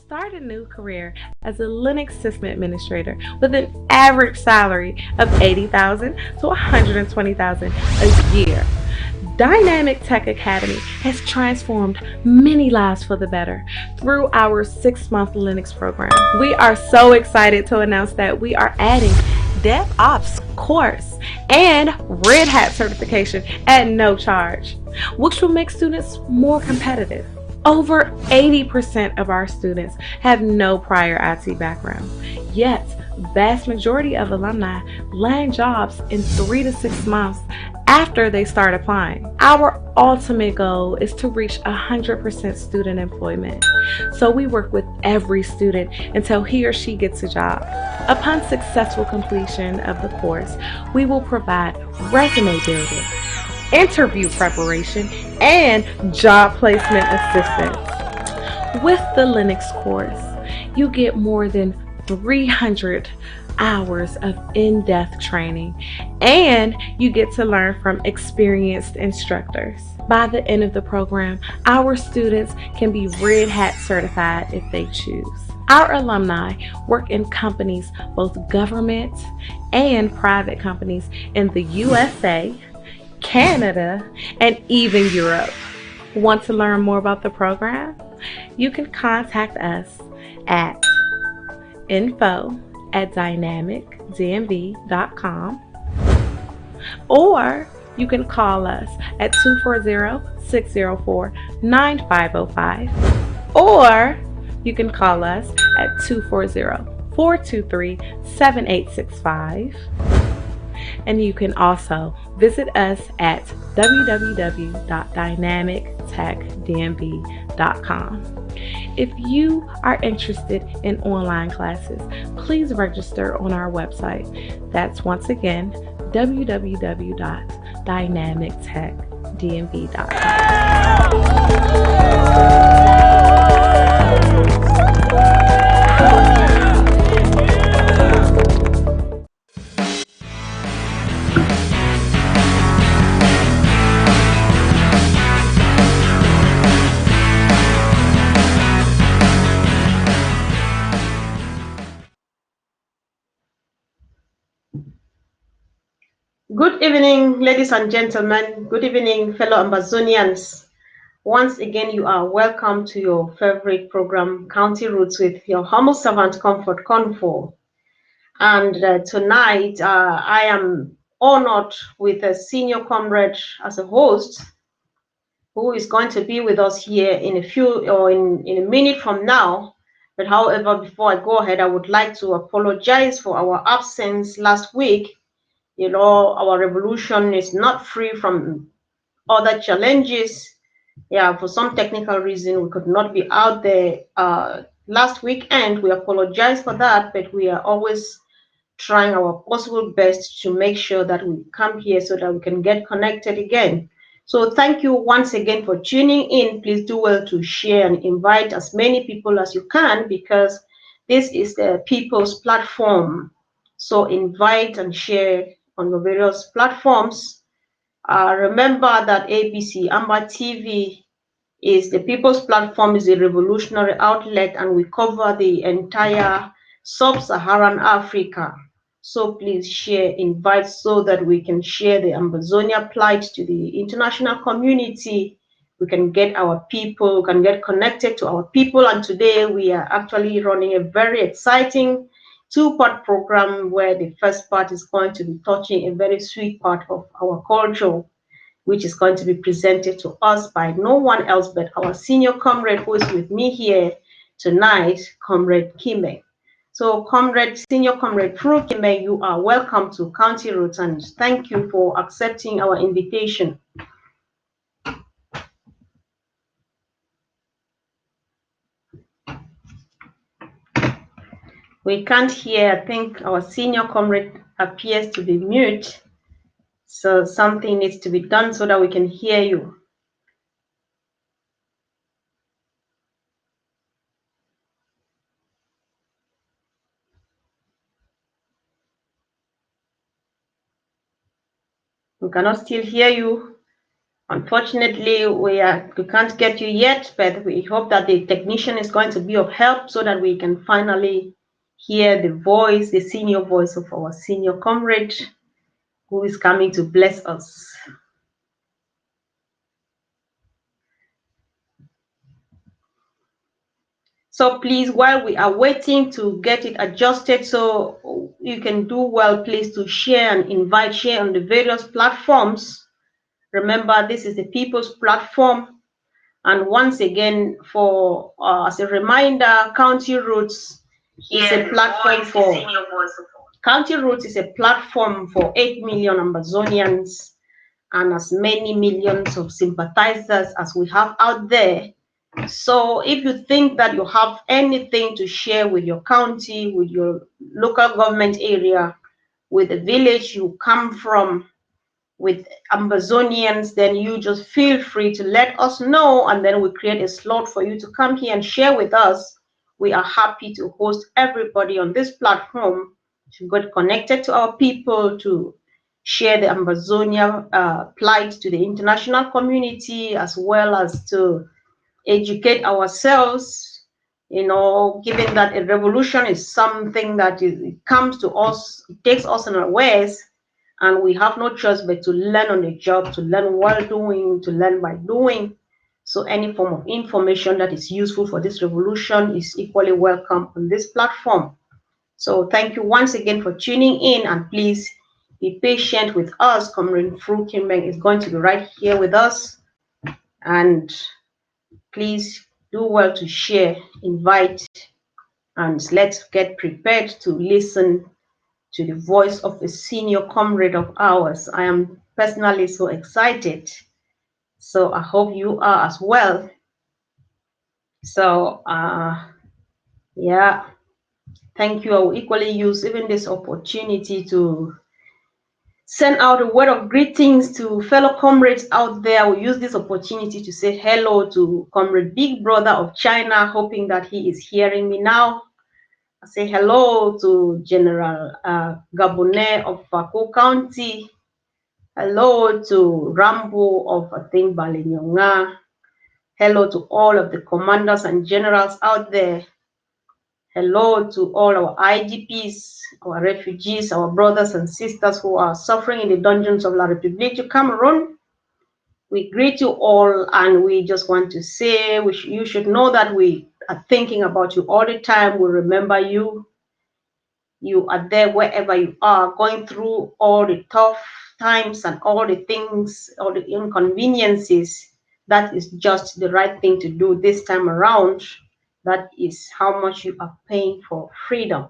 Start a new career as a Linux system administrator with an average salary of $80,000 to $120,000 a year. Dynamic Tech Academy has transformed many lives for the better through our 6-month Linux program. We are so excited to announce that we are adding DevOps course and Red Hat certification at no charge, which will make students more competitive. Over 80% of our students have no prior IT background, yet vast majority of alumni land jobs in 3 to 6 months after they start applying. Our ultimate goal is to reach 100% student employment, so we work with every student until he or she gets a job. Upon successful completion of the course, we will provide resume building, interview preparation, and job placement assistance. With the Linux course, you get more than 300 hours of in-depth training, and you get to learn from experienced instructors. By the end of the program, our students can be Red Hat certified if they choose. Our alumni work in companies, both government and private companies in the USA, Canada, and even Europe. Want to learn more about the program? You can contact us at info@dynamicdmv.com, or you can call us at 240-604-9505, or you can call us at 240-423-7865. And you can also visit us at www.dynamictechdmv.com. If you are interested in online classes, please register on our website. That's once again www.dynamictechdmv.com. Good evening, ladies and gentlemen. Good evening, fellow Amazonians. Once again, you are welcome to your favorite program, County Roots, with your humble servant, Konfor. And tonight, I am honored with a senior comrade as a host, who is going to be with us here in a minute from now. But however, before I go ahead, I would like to apologize for our absence last week. You know, our revolution is not free from other challenges. Yeah, for some technical reason, we could not be out there last weekend. We apologize for that, but we are always trying our possible best to make sure that we come here so that we can get connected again. So thank you once again for tuning in. Please do well to share and invite as many people as you can, because this is the people's platform. So invite and share on the various platforms. Remember that ABC Amber TV is the people's platform, is a revolutionary outlet, and we cover the entire sub-Saharan Africa. So please share, invite, so that we can share the Amazonia plight to the international community. We can get our people, we can get connected to our people. And today we are actually running a very exciting 2-part program, where the first part is going to be touching a very sweet part of our culture, which is going to be presented to us by no one else but our senior comrade who is with me here tonight, Comrade Kime. So Senior Comrade Fru Kime, you are welcome to County Roots, and thank you for accepting our invitation. We can't hear. I think our senior comrade appears to be mute. So something needs to be done so that we can hear you. We cannot still hear you Unfortunately, we can't get you yet, but we hope that the technician is going to be of help so that we can finally hear the voice, the senior voice of our senior comrade who is coming to bless us. So please, while we are waiting to get it adjusted, so you can do well, please, to share and invite, share on the various platforms. Remember, this is the people's platform. And once again, for as a reminder, County Roots is a platform for County Roots is a platform for 8 million Amazonians and as many millions of sympathizers as we have out there. So if you think that you have anything to share with your county, with your local government area, with the village you come from, with Amazonians, then you just feel free to let us know, and then we create a slot for you to come here and share with us. We are happy to host everybody on this platform to get connected to our people, to share the Amazonia plight to the international community, as well as to educate ourselves, given that a revolution is something that it comes to us, it takes us unawares, and we have no choice but to learn on the job, to learn while doing, to learn by doing. So any form of information that is useful for this revolution is equally welcome on this platform. So thank you once again for tuning in, and please be patient with us. Comrade Fru Kimbeng is going to be right here with us, and please do well to share, invite, and let's get prepared to listen to the voice of a senior comrade of ours. I am personally so excited. So I hope you are as well. So, yeah, thank you. I will equally use even this opportunity to send out a word of greetings to fellow comrades out there. We use this opportunity to say hello to Comrade Big Brother of China, hoping that he is hearing me now. I say hello to General Gabonais of Fako County. Hello to Rambo of, I think, Balinyonga. Hello to all of the commanders and generals out there. Hello to all our IDPs, our refugees, our brothers and sisters who are suffering in the dungeons of La République du Cameroon. We greet you all, and we just want to say you should know that we are thinking about you all the time. We remember you. You are there wherever you are, going through all the tough times and all the things, all the inconveniences. That is just the right thing to do this time around. That is how much you are paying for freedom,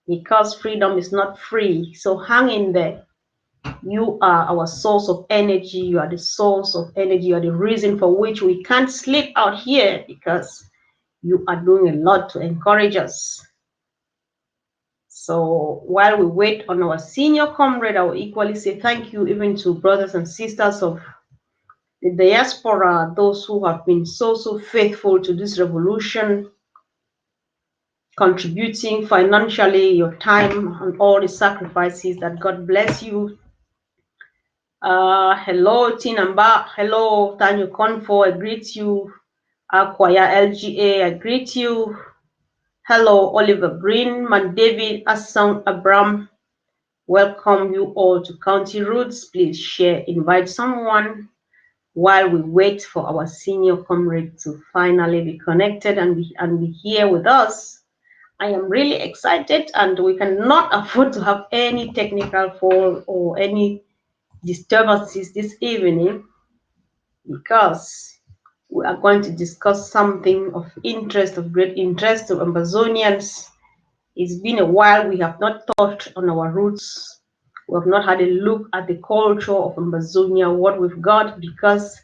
because freedom is not free. So hang in there. You are our source of energy. You are the source of energy. You are the reason for which we can't sleep out here, because you are doing a lot to encourage us. So while we wait on our senior comrade, I will equally say thank you even to brothers and sisters of the diaspora, those who have been so faithful to this revolution, contributing financially, your time, and all the sacrifices. That God bless you. Hello, Tinamba. Hello, Tanyo Konfor. I greet you. Akwaya LGA, I greet you. Hello, Oliver Green, Man David, Asang Abram. Welcome you all to County Roots. Please share, invite someone while we wait for our senior comrade to finally be connected and be here with us. I am really excited, and we cannot afford to have any technical fault or any disturbances this evening, because we are going to discuss something of interest, of great interest to Amazonians. It's been a while we have not touched on our roots. We have not had a look at the culture of Amazonia, what we've got, because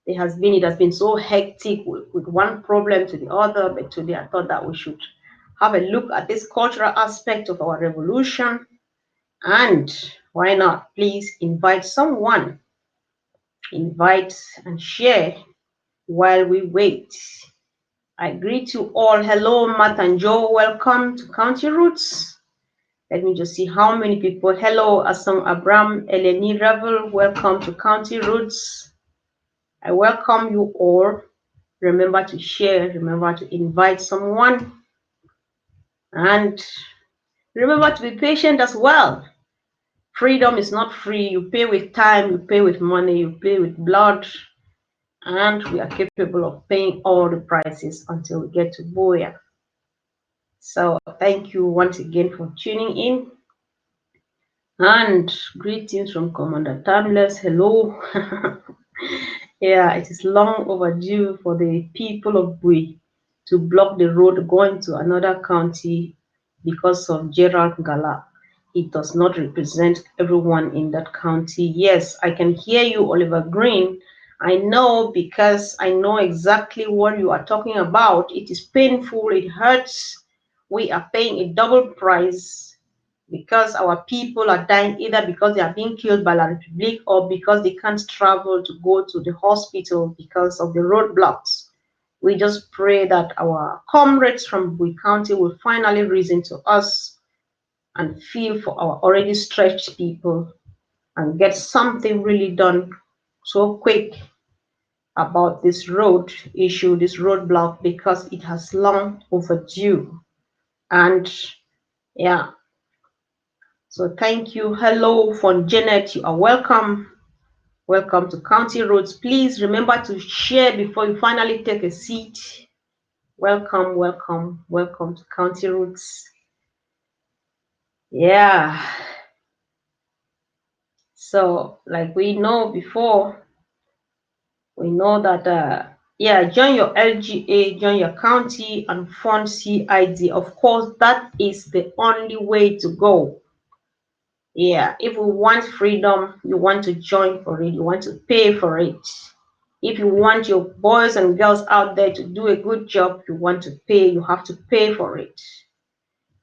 it has been so hectic with one problem to the other. But today I thought that we should have a look at this cultural aspect of our revolution. And why not? Please invite someone. Invite and share while we wait. I greet you all. Hello, Matt and Joe. Welcome to County Roots. Let me just see how many people. Hello, Asang Abram, Eleni Revel. Welcome to County Roots. I welcome you all. Remember to share, remember to invite someone, and remember to be patient as well. Freedom is not free. You pay with time, you pay with money, you pay with blood, and we are capable of paying all the prices until we get to Boya. So thank you once again for tuning in. And greetings from Commander Timeless. Hello. Yeah, it is long overdue for the people of Bui to block the road going to another county because of Gerald Gala. It does not represent everyone in that county. Yes, I can hear you, Oliver Green. I know, because I know exactly what you are talking about. It is painful, it hurts. We are paying a double price because our people are dying, either because they are being killed by La Republique or because they can't travel to go to the hospital because of the roadblocks. We just pray that our comrades from Bui County will finally reason to us and feel for our already stretched people and get something really done so quick about this road issue, this roadblock, because it has long overdue. And yeah, so thank you. Hello from Janet, you are welcome. Welcome to County Roads. Please remember to share before you finally take a seat. Welcome, welcome, welcome to County Roads. Yeah. So like we know before, we know that yeah, join your LGA, join your county and fund CID. Of course, that is the only way to go. Yeah, if we want freedom, you want to join for it, you want to pay for it. If you want your boys and girls out there to do a good job, you want to pay, you have to pay for it.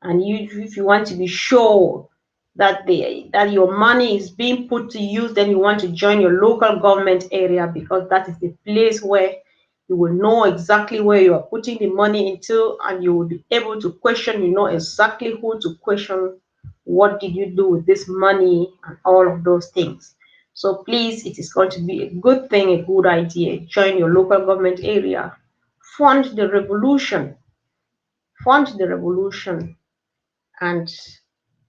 And if you want to be sure that your money is being put to use, then you want to join your local government area, because that is the place where you will know exactly where you are putting the money into, and you will be able to question, you know exactly who to question, what did you do with this money, and all of those things. So please, it is going to be a good thing, a good idea. Join your local government area, fund the revolution, and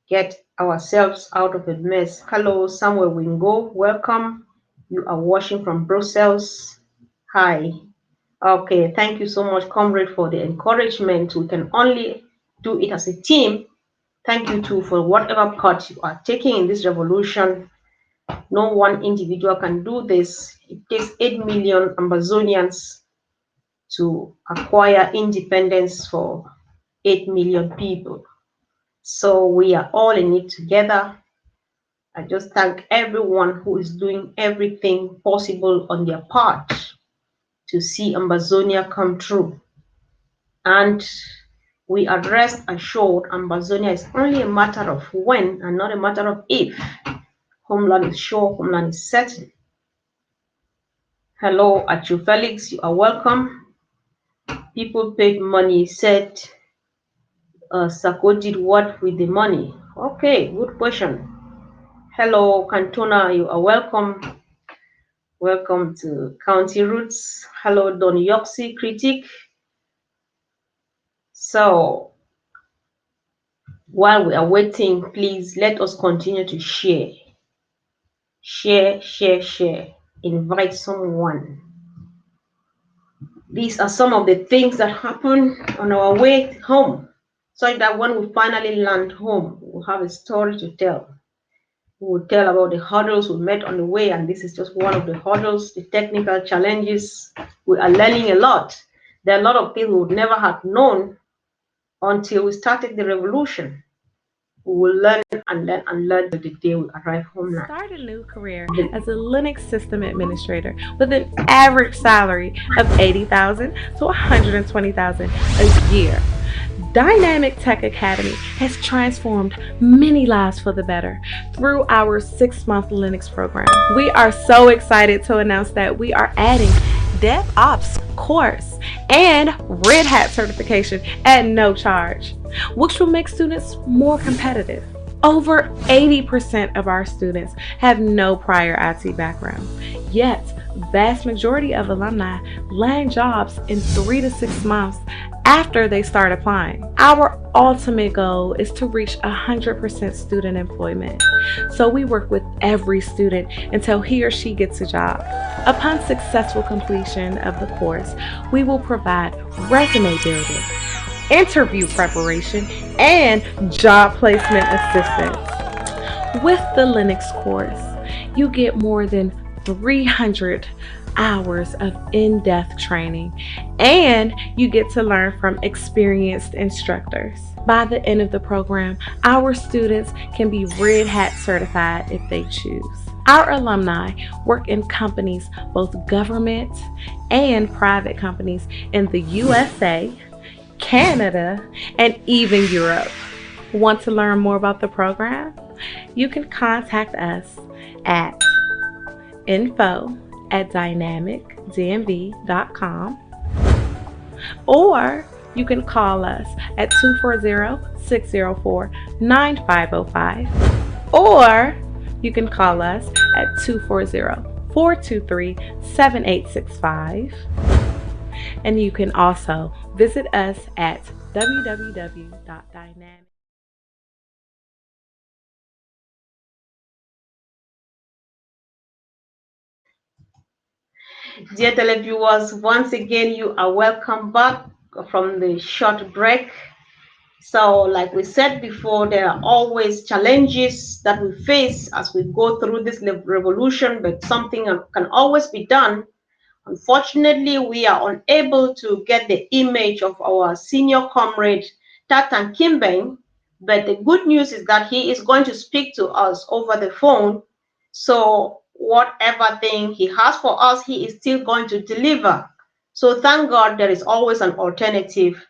get ourselves out of a mess. Hello, Samuel Wingo, welcome. You are watching from Brussels. Hi. Okay, thank you so much, comrade, for the encouragement. We can only do it as a team. Thank you too for whatever part you are taking in this revolution. No one individual can do this. It takes 8 million Amazonians to acquire independence for 8 million people. So we are all in it together. I just thank everyone who is doing everything possible on their part to see Amazonia come true. And we are rest assured Amazonia is only a matter of when and not a matter of if. Homeland is sure, homeland is certain. Hello, Achu Felix, you are welcome. People paid money, said Sako did what with the money? Okay, good question. Hello, Cantona, you are welcome. Welcome to County Roots. Hello, Don Yoxi Critic. So, while we are waiting, please let us continue to share. Share, share, share. Invite someone. These are some of the things that happen on our way home, so that when we finally land home, we'll have a story to tell. We will tell about the hurdles we met on the way, and this is just one of the hurdles, the technical challenges. We are learning a lot. There are a lot of things we would never have known until we started the revolution. We will learn and learn and learn till the day we arrive home now. Start a new career as a Linux system administrator with an average salary of $80,000 to $120,000 a year. Dynamic Tech Academy has transformed many lives for the better through our 6-month Linux program. We are so excited to announce that we are adding DevOps course and Red Hat certification at no charge, which will make students more competitive. Over 80% of our students have no prior IT background, yet Vast majority of alumni land jobs in 3 to 6 months after they start applying. Our ultimate goal is to reach 100% student employment. So we work with every student until he or she gets a job. Upon successful completion of the course, we will provide resume building, interview preparation, and job placement assistance. With the Linux course, you get more than 300 hours of in depth training, and you get to learn from experienced instructors. By the end of the program, our students can be Red Hat certified if they choose. Our alumni work in companies, both government and private companies in the USA, Canada, and even Europe. Want to learn more about the program? You can contact us at info@dynamicdmv.com, or you can call us at 240-604-9505, or you can call us at 240-423-7865, and you can also visit us at www.dynamic. Dear televiewers, once again, you are welcome back from the short break. So, like we said before, there are always challenges that we face as we go through this revolution, but something can always be done. Unfortunately, we are unable to get the image of our senior comrade, Tatan Kimbeng, but the good news is that he is going to speak to us over the phone. So whatever thing he has for us, he is still going to deliver. So thank God there is always an alternative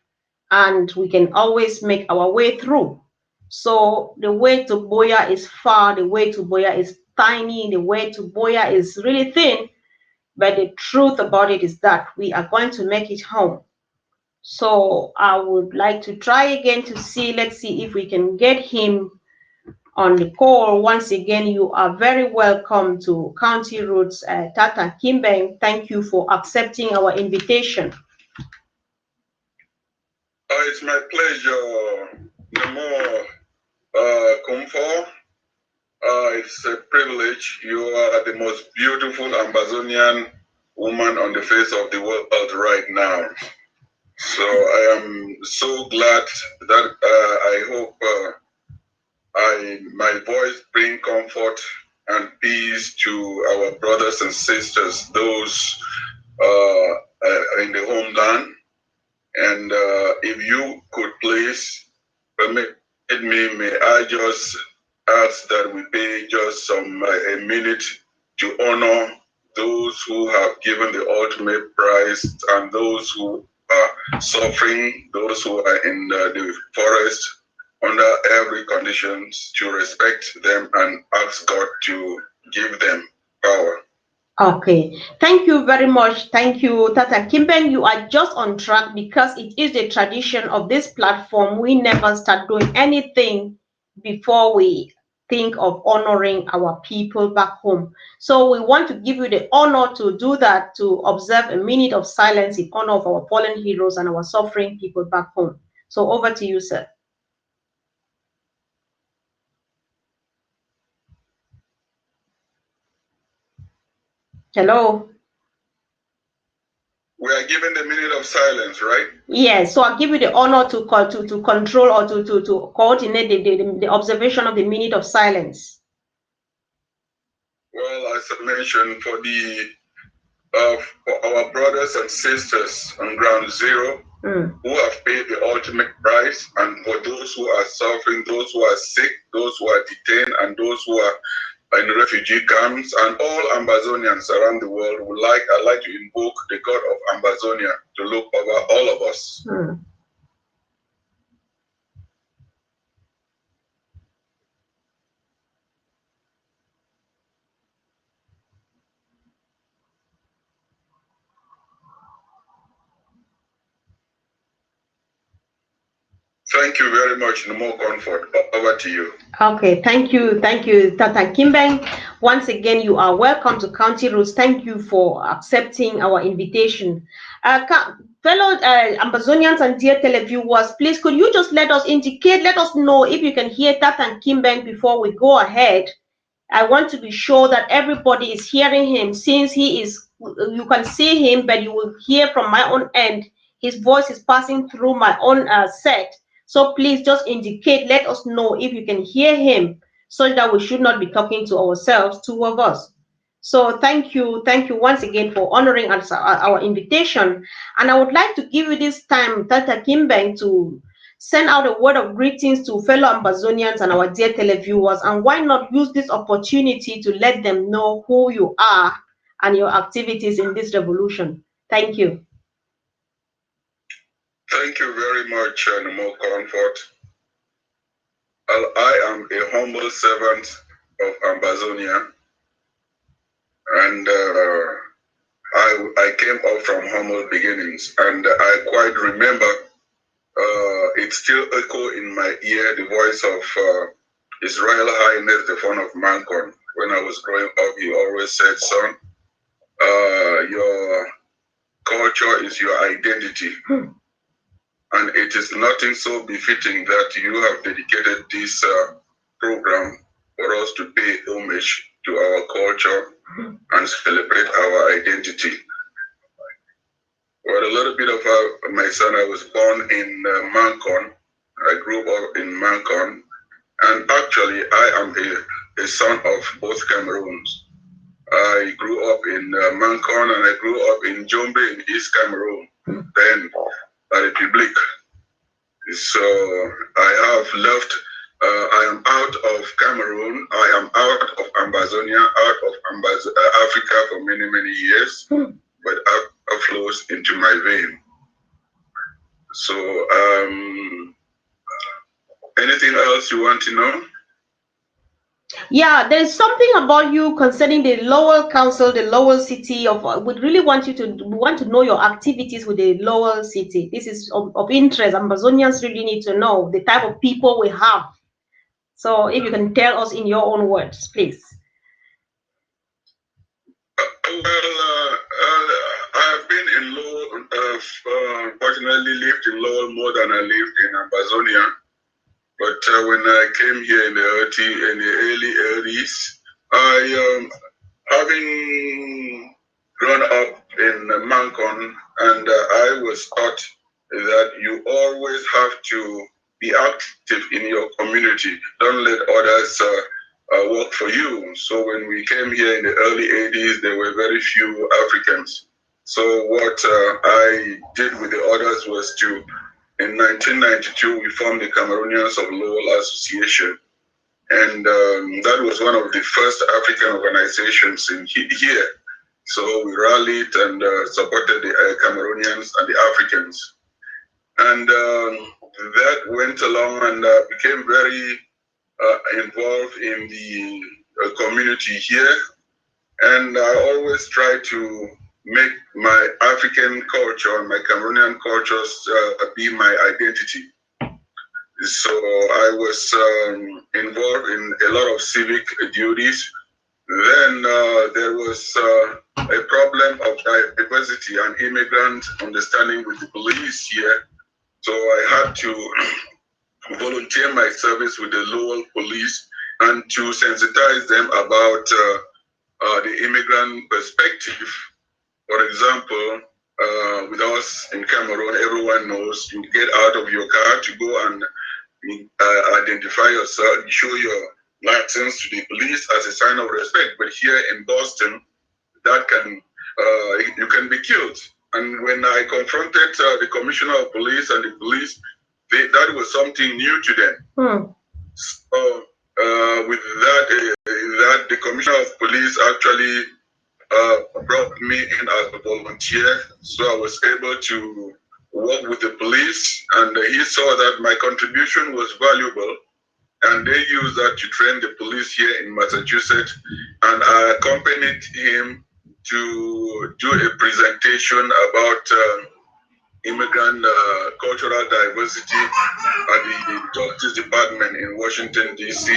and we can always make our way through. So the way to Boya is far, the way to Boya is tiny, the way to Boya is really thin, but the truth about it is that we are going to make it home. So I would like to try again to see, let's see if we can get him on the call. Once again, you are very welcome to County Roots, Tata Kimbeng. Thank you for accepting our invitation. It's my pleasure, Namo Konfor. It's a privilege. You are the most beautiful Amazonian woman on the face of the world right now. So I am so glad that I hope my voice bring comfort and peace to our brothers and sisters, those in the homeland. And if you could please permit me, may I just ask that we pay just a minute to honor those who have given the ultimate prize and those who are suffering, those who are in the forest under every conditions, to respect them and ask God to give them power. Okay, thank you very much. Thank you, Tata Kimben. You are just on track because it is the tradition of this platform. We never start doing anything before we think of honoring our people back home. So we want to give you the honor to do that, to observe a minute of silence in honor of our fallen heroes and our suffering people back home. So over to you, sir. Hello. We are given the minute of silence, right? Yes, so I'll give you the honor to control or to coordinate the observation of the minute of silence. Well, as I mentioned, for our brothers and sisters on ground zero who have paid the ultimate price, and for those who are suffering, those who are sick, those who are detained, and those who are in refugee camps, and all Amazonians around the world, I'd like to invoke the God of Amazonia to look over all of us. Thank you very much. No more comfort. Over to you. Okay, thank you, Tata Kimbeng. Once again, you are welcome to County Roads. Thank you for accepting our invitation. Fellow Amazonians and dear televiewers, please could you just let us know if you can hear Tata Kimbeng before we go ahead. I want to be sure that everybody is hearing him, since you can see him, but you will hear from my own end. His voice is passing through my own set. So please just indicate, let us know if you can hear him, so that we should not be talking to ourselves, two of us. So thank you once again for honoring us, our invitation. And I would like to give you this time, Tata Kimbeng, to send out a word of greetings to fellow Ambazonians and our dear televiewers, and why not use this opportunity to let them know who you are and your activities in this revolution. Thank you. Thank you very much, Namo Comfort. I am a humble servant of Ambazonia, and I came up from humble beginnings, and I quite remember it still echo in my ear the voice of His Royal Highness the Fon of Mancon. When I was growing up, he always said, "Son, your culture is your identity." And it is nothing so befitting that you have dedicated this program for us to pay homage to our culture and celebrate our identity. Well, a little bit of my son, I was born in Mancon. I grew up in Mancon. And actually, I am a son of both Cameroons. I grew up in Mancon, and I grew up in Jombe in East Cameroon, then Republic. So I have left, I am out of Cameroon, I am out of Ambazonia, out of Africa for many, many years, but Africa flows into my vein. So, anything else you want to know? Yeah, there's something about you concerning the Lowell Council, the Lowell City of. We really want to know your activities with the Lowell City. This is of interest. Ambazonians really need to know the type of people we have. So, if you can tell us in your own words, please. Well, I have been in Lowell. Fortunately, lived in Lowell more than I lived in Ambazonia. But when I came here in the early 80s, having grown up in Mancon, and I was taught that you always have to be active in your community. Don't let others work for you. So when we came here in the early 80s, there were very few Africans. So what I did with the others was to, in 1992, we formed the Cameroonians of Lowell Association. And that was one of the first African organizations in here. So we rallied and supported the Cameroonians and the Africans. And that went along and became very involved in the community here. And I always try to make my African culture and my Cameroonian cultures be my identity. So I was involved in a lot of civic duties. Then there was a problem of diversity and immigrant understanding with the police here. So I had to volunteer my service with the Lowell police and to sensitize them about the immigrant perspective. For example, with us in Cameroon, everyone knows you get out of your car to go and identify yourself, show your license to the police as a sign of respect. But here in Boston, that can you can be killed. And when I confronted the commissioner of police and the police, that was something new to them. So with that the commissioner of police actually brought me in as a volunteer, so I was able to work with the police, and he saw that my contribution was valuable, and they used that to train the police here in Massachusetts, and I accompanied him to do a presentation about immigrant cultural diversity at the Justice Department in Washington, D.C.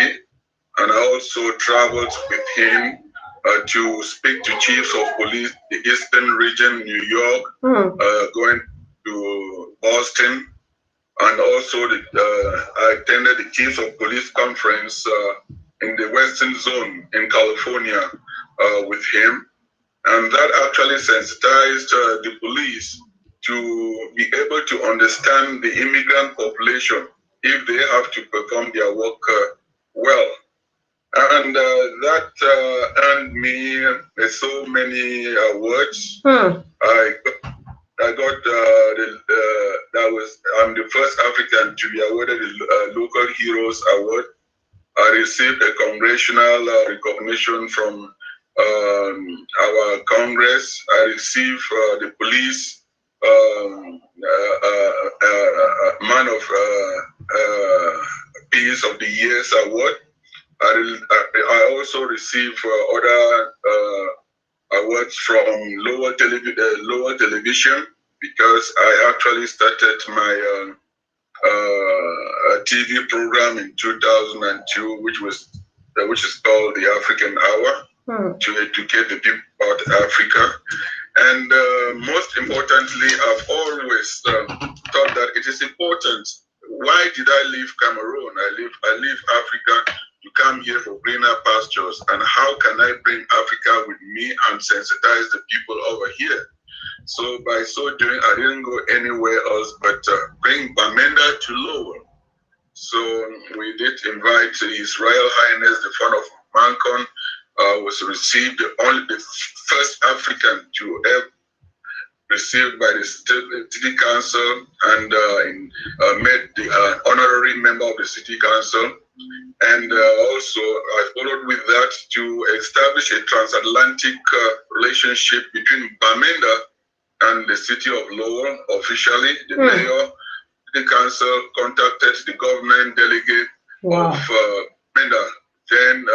And I also traveled with him to speak to chiefs of police, the Eastern region, New York, going to Boston, and also I attended the Chiefs of Police conference in the Western Zone in California with him. And that actually sensitized the police to be able to understand the immigrant population if they have to perform their work well. And that earned me so many awards. I'm the first African to be awarded the Local Heroes Award. I received a congressional recognition from our Congress. I received the Police Man of Peace of the Year's Award. I also received other awards from lower television, because I actually started my TV program in 2002, which is called the African Hour, to educate the people about Africa. And most importantly, I've always thought that it is important. Why did I leave Cameroon? I leave Africa to come here for greener pastures. And how can I bring Africa with me and sensitize the people over here? So by so doing, I didn't go anywhere else but bring Bamenda to Lowell. So we did invite His Royal Highness, the Fount of Mancon, was received only the first African to ever received by the city council, and made the honorary member of the city council. And also I followed with that to establish a transatlantic relationship between Bamenda and the city of Lowell. Officially, the mayor, the council contacted the government delegate of Bamenda, then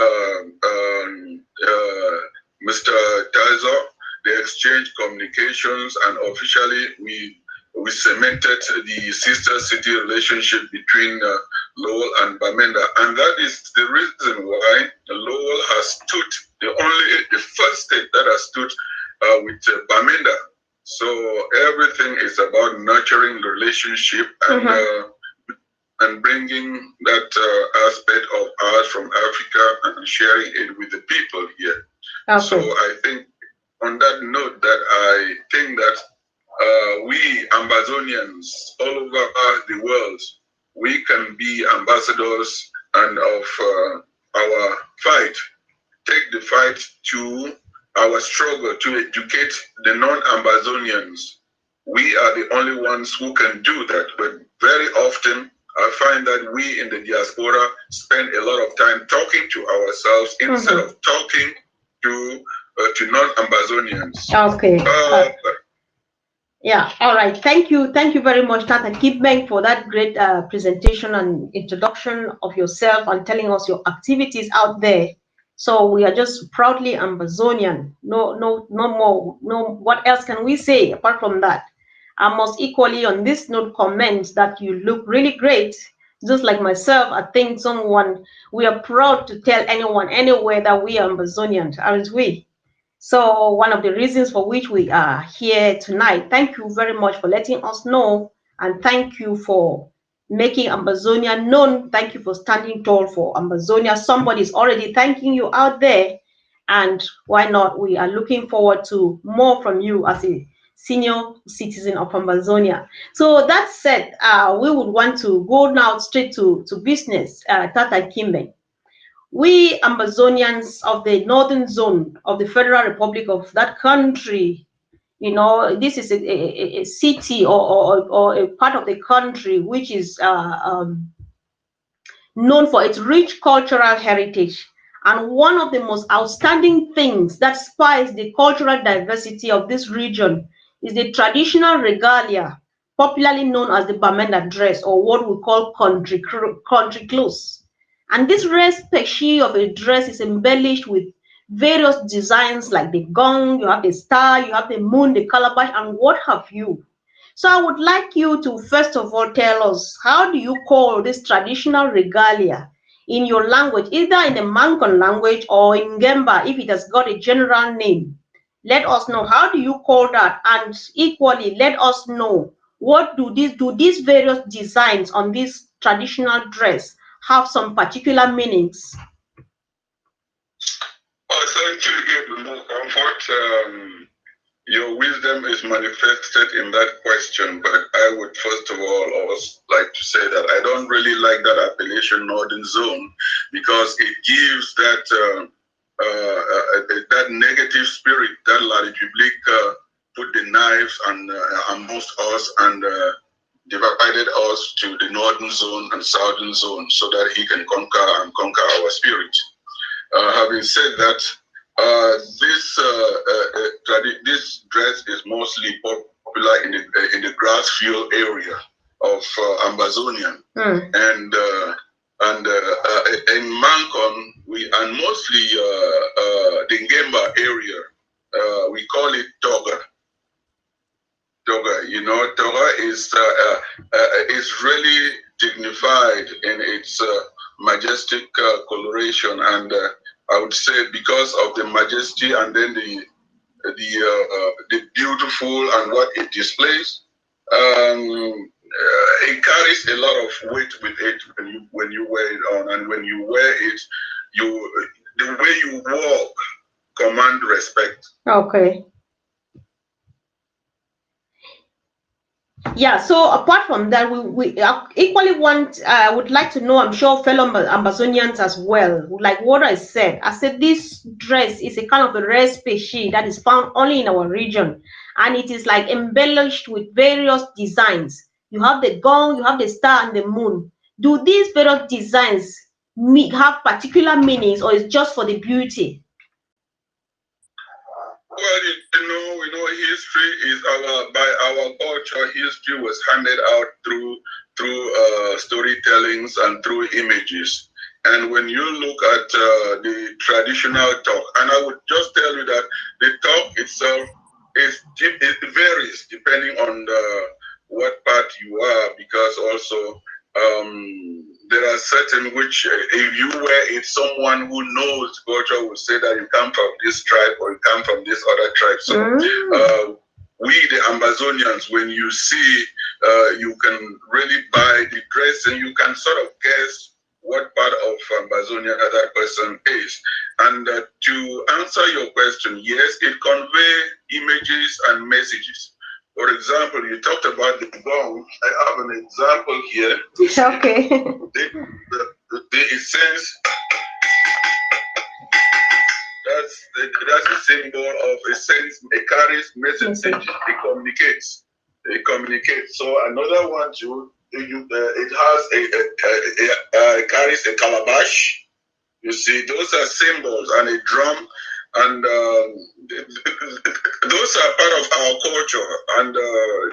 Mr. Tizer. They exchanged communications, and officially we cemented the sister city relationship between Lowell and Bamenda. And that is the reason why Lowell has stood, the first state that has stood with Bamenda. So everything is about nurturing the relationship and bringing that aspect of ours from Africa and sharing it with the people here. Okay. So I think on that note, that I think that we Ambazonians all over the world, we can be ambassadors and of our fight. Take the fight to our struggle to educate the non-Ambazonians. We are the only ones who can do that. But very often, I find that we in the diaspora spend a lot of time talking to ourselves instead of talking to non-Ambazonians. Okay. Yeah, all right. Thank you very much, Tata Kipmeng, for that great presentation and introduction of yourself and telling us your activities out there. So we are just proudly Ambazonian. No more. What else can we say apart from that? I must equally on this note comment that you look really great. Just like myself, I think we are proud to tell anyone anywhere that we are Ambazonians, aren't we? So one of the reasons for which we are here tonight, thank you very much for letting us know, and thank you for making Ambazonia known. Thank you for standing tall for Ambazonia. Somebody's already thanking you out there, and why not? We are looking forward to more from you as a senior citizen of Ambazonia. So that said, we would want to go now straight to business. Tata Kipmeng. We Ambazonians of the northern zone of the Federal Republic of that country, you know, this is a city or a part of the country which is known for its rich cultural heritage. And one of the most outstanding things that spice the cultural diversity of this region is the traditional regalia, popularly known as the Bamenda dress, or what we call country clothes. And this rare species of a dress is embellished with various designs like the gong, you have the star, you have the moon, the calabash, and what have you. So I would like you to first of all tell us, how do you call this traditional regalia in your language, either in the Mankan language or in Gemba, if it has got a general name? Let us know, how do you call that? And equally, let us know, what do these various designs on this traditional dress have some particular meanings? Oh, thank you, Comfort. Your wisdom is manifested in that question, but I would first of all also like to say that I don't really like that appellation Northern Zone, because it gives that negative spirit that La République put the knives amongst us and divided us to the Northern Zone and Southern Zone so that he can conquer our spirit. Having said that, this dress is mostly popular in the grass field area of Amazonian, and in Mancon and mostly the Ngemba area, we call it toga. Toga, you know, toga is really dignified in its majestic coloration, and I would say because of the majesty and then the beautiful and what it displays, it carries a lot of weight with it when you wear it on, and when you wear it, the way you walk command respect. Okay. Yeah, so apart from that, we equally would like to know, I'm sure fellow Amazonians as well, like what I said. I said this dress is a kind of a rare species that is found only in our region, and it is like embellished with various designs. You have the gong, you have the star and the moon. Do these various designs have particular meanings, or is just for the beauty? Well, we know history is by our culture. History was handed out through storytellings and through images. And when you look at the traditional talk, and I would just tell you that the talk itself it varies depending on what part you are, because also there are certain which if you wear it, someone who knows culture will say that you come from this tribe or you come from this other tribe. So we, the Amazonians, when you see, you can really buy the dress and you can sort of guess what part of Amazonia that person is. And to answer your question, yes, it conveys images and messages. For example, you talked about the gong. I have an example here. Okay. The essence, that's a symbol of a sense. It carries messages. It communicates. It communicates. So another one too. It has it carries a calabash. You see, those are symbols, and a drum, and those are part of our culture. And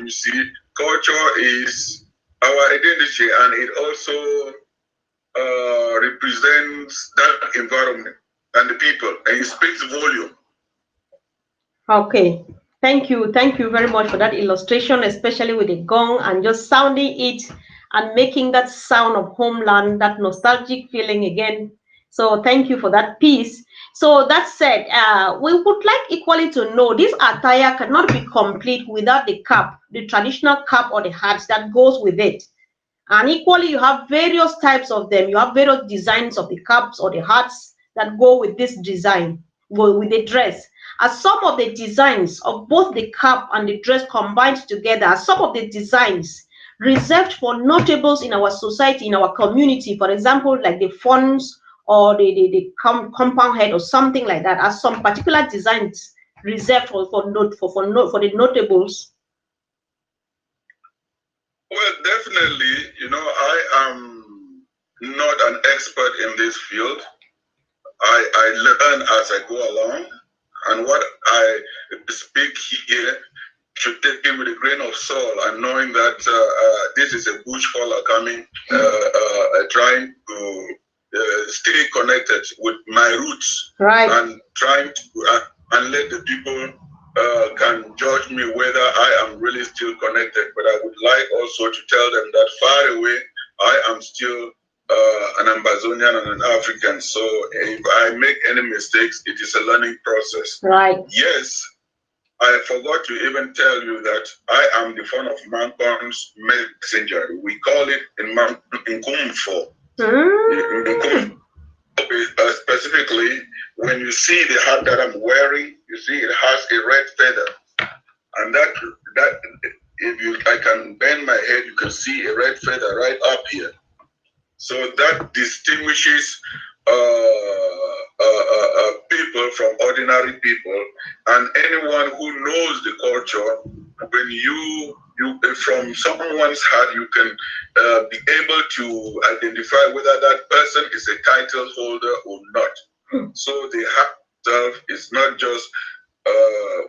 you see, culture is our identity, and it also represents that environment and the people, and it speaks volume. Okay. Thank you very much for that illustration, especially with the gong and just sounding it and making that sound of homeland, that nostalgic feeling again. So thank you for that piece. So that said, we would like equally to know this attire cannot be complete without the cap, the traditional cap or the hat that goes with it. And equally, you have various types of them. You have various designs of the caps or the hats that go with this design, go with the dress. As some of the designs of both the cap and the dress combined together, some of the designs reserved for notables in our society, in our community, for example, like the fonts or the compound head or something like that, as some particular designs reserved for the notables. Well, definitely, I am not an expert in this field. I learn as I go along, and what I speak here should take it with a grain of salt, and knowing that this is a bush faller coming, trying to stay connected with my roots, right, and trying to and let the people can judge me whether I am really still connected, but I would like also to tell them that far away, I am still an Ambazonian and an African. So if I make any mistakes, it is a learning process. Right. Yes, I forgot to even tell you that I am the son of Mankon's messenger. We call it in Konfor. Specifically, when you see the hat that I'm wearing, you see it has a red feather, and that if I can bend my head, you can see a red feather right up here. So that distinguishes people from ordinary people, and anyone who knows the culture. When you from someone's hat, you can be able to identify whether that person is a title holder or not. So the hat itself is not just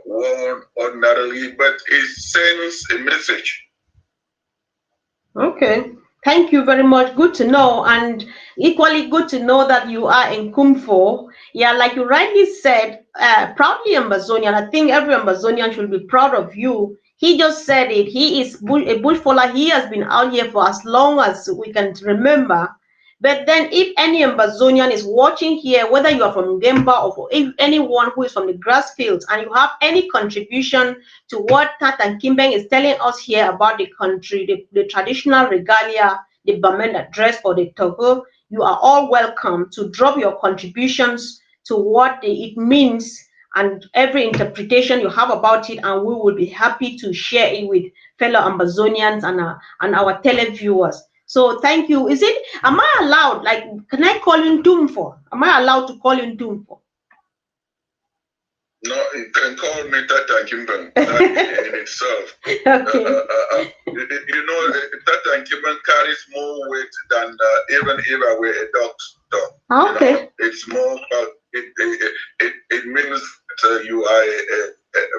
worn ordinarily, but it sends a message. Okay. Thank you very much. Good to know, and equally good to know that you are in Konfor. Yeah, like you rightly said, proudly Ambazonian. I think every Ambazonian should be proud of you. He just said it. He is a bushfaller. He has been out here for as long as we can remember. But then if any Ambazonian is watching here, whether you are from Gemba or if anyone who is from the grass fields, and you have any contribution to what Tat and Kimbeng is telling us here about the country, the traditional regalia, the Bamenda dress for the Togo, you are all welcome to drop your contributions to what it means and every interpretation you have about it, and we will be happy to share it with fellow Ambazonians and our televiewers. So thank you. Am I allowed, like, can I call you Dumfor? Am I allowed to call you Dumfor? No, you can call me Tata Kimbang. That in itself. Okay. You know, Tata Kimbang carries more weight than even if I were a doctor. Okay. You know, it's more, it means that you are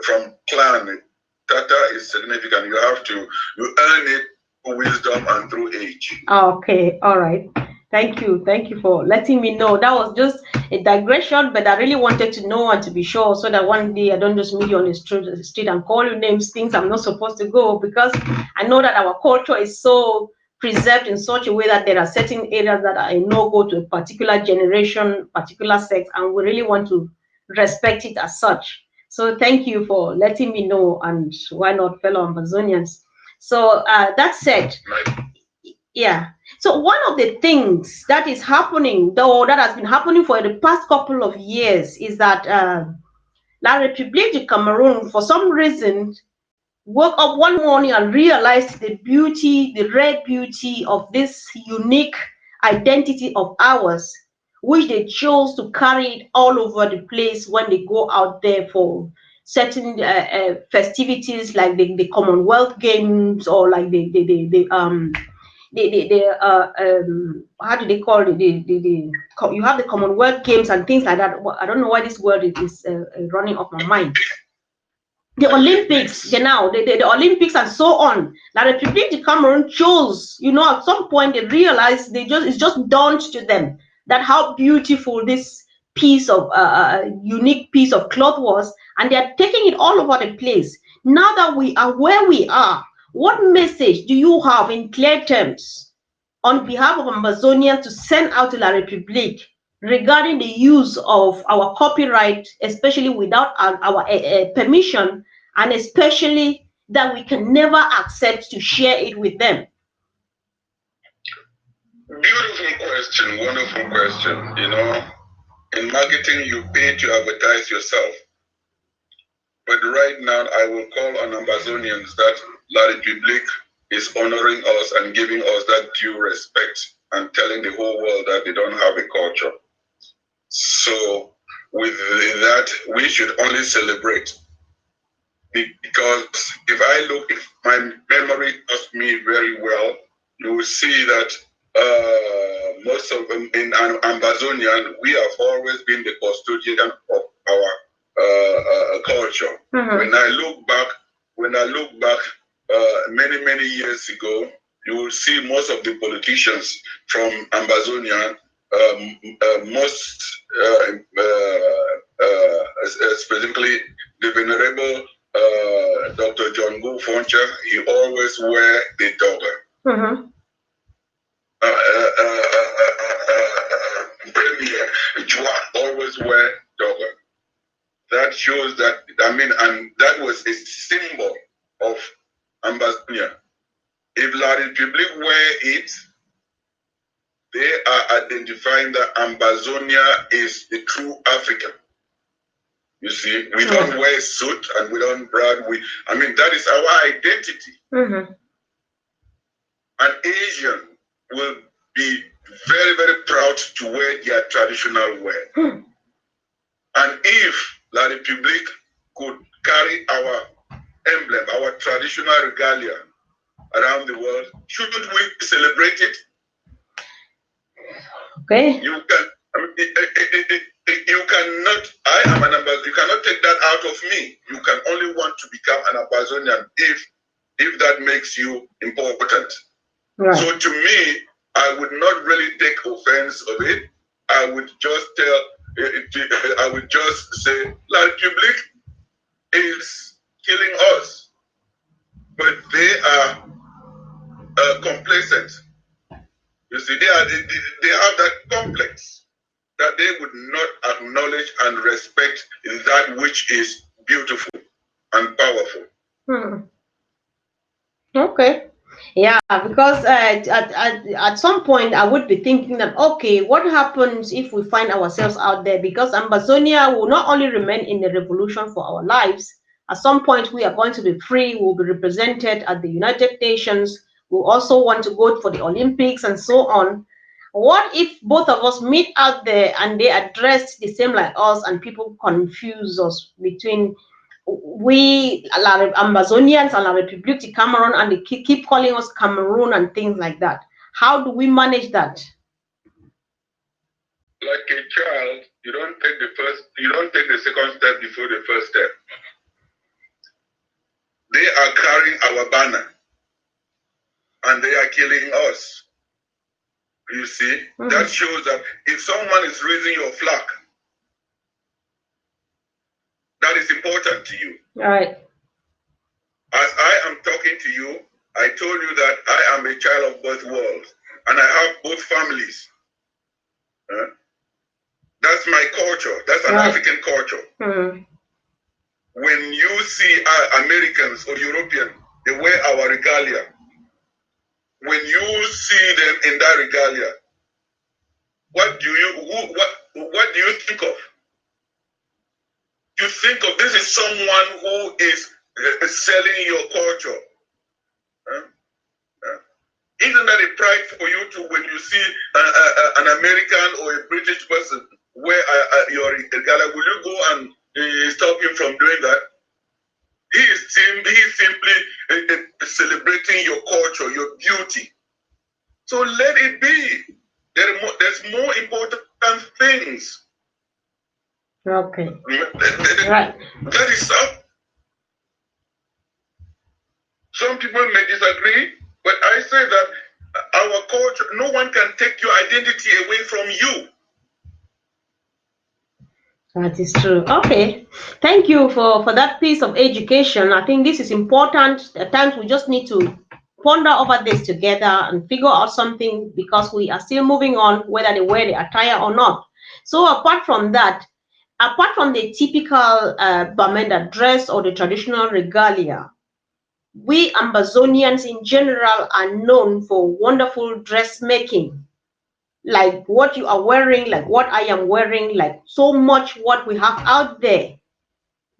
from clan. Tata is significant. You earn it through wisdom and through age. Okay, all right. Thank you for letting me know. That was just a digression, but I really wanted to know and to be sure, so that one day I don't just meet you on the street and call you names, things I'm not supposed to go, because I know that our culture is so preserved in such a way that there are certain areas that I know go to a particular generation, particular sex, and we really want to respect it as such. So thank you for letting me know, and why not, fellow Amazonians. So that said, yeah. So one of the things that is happening, though, that has been happening for the past couple of years, is that La République du Cameroon, for some reason, woke up one morning and realized the beauty, the rare beauty of this unique identity of ours, which they chose to carry it all over the place when they go out there for certain festivities, like the Commonwealth Games, or like how do they call it? You have the Commonwealth Games and things like that. I don't know why this word is running off my mind. The Olympics, the Olympics and so on. La République du Cameroon chose, at some point they realized it's just dawned to them that how beautiful this piece of unique piece of cloth was, and they are taking it all over the place. Now that we are where we are, what message do you have in clear terms on behalf of Amazonians to send out to La République regarding the use of our copyright, especially without our permission, and especially that we can never accept to share it with them? Beautiful question, wonderful question. In marketing, you pay to advertise yourself. But right now, I will call on Amazonians that La République is honoring us and giving us that due respect and telling the whole world that they don't have a culture. So with that, we should only celebrate. Because if my memory serves me very well, you will see that most of them in Ambazonian, we have always been the custodian of our culture. Mm-hmm. When I look back many years ago, you will see most of the politicians from Ambazonian, specifically the Venerable Dr. John Gu Foncha, he always wear the dogger. Premier Jua always wear dogger. That shows that, I mean, and that was a symbol of Ambazonia. If La Republique wear it, they are identifying that Ambazonia is the true African. You see, we don't wear suit and we don't brag. I mean, that is our identity. An Asian will be very, very proud to wear their traditional wear. And if La Republique could carry our emblem, our traditional regalia around the world, shouldn't we celebrate it? Okay. You can. I mean, you cannot. I am an ambassador. You cannot take that out of me. You can only want to become an Ambazonian if that makes you important. Right. So to me, I would not really take offense of it. I would just tell. I would just say, La République is killing us, but they are complacent. You see, they have that complex that they would not acknowledge and respect that which is beautiful and powerful. Okay. Yeah, because at some point I would be thinking that, okay, what happens if we find ourselves out there? Because Ambazonia will not only remain in the revolution for our lives, at some point we are going to be free, we'll be represented at the United Nations, we'll also want to go for the Olympics and so on. What if both of us meet out there and they address the same like us and people confuse us between we Ambazonians and La République du Cameroon, and they keep calling us Cameroon and things like that? How do we manage that? Like a child, you don't take the second step before the first step. They are carrying our banner and they are killing us. You see, that shows that if someone is raising your flag, that is important to you. Right. As I am talking to you, I told you that I am a child of both worlds and I have both families. That's my culture. That's an African culture. When you see Americans or Europeans, they wear our regalia. When you see them in that regalia, what do you think of? You think of this is someone who is selling your culture. Isn't that a pride for you to, when you see an American or a British person wear your regalia, will you go and stop him from doing that? He is simply celebrating your culture, your beauty. So let it be. There's more important things. Okay. Right. That is so. Some people may disagree, but I say that our culture, no one can take your identity away from you. That is true. Okay. Thank you for that piece of education. I think this is important. At times we just need to ponder over this together and figure out something, because we are still moving on, whether they wear the attire or not. So apart from that, apart from the typical Bamenda dress or the traditional regalia, we Ambazonians in general are known for wonderful dressmaking. Like what you are wearing, like what I am wearing, like so much what we have out there.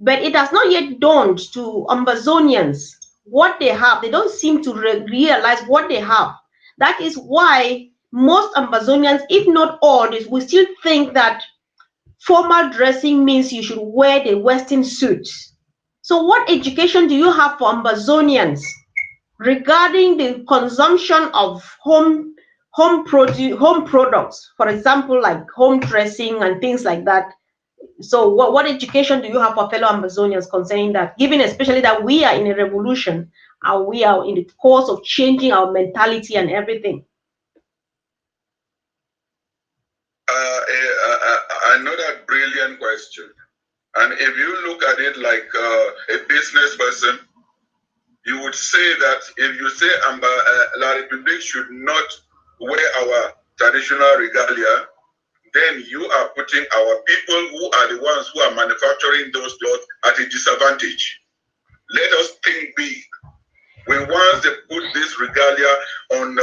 But it has not yet dawned to Ambazonians what they have. They don't seem to realize what they have. That is why most Ambazonians, if not all, we still think that formal dressing means you should wear the Western suit. So what education do you have for Ambazonians regarding the consumption of home products, for example, like home dressing and things like that? So what education do you have for fellow Ambazonians concerning that, given especially that we are in a revolution and we are in the course of changing our mentality and everything? Another brilliant question. And if you look at it like a business person, you would say that if you say La République should not wear our traditional regalia, then you are putting our people who are the ones who are manufacturing those clothes at a disadvantage. Let us think big. When once they put this regalia on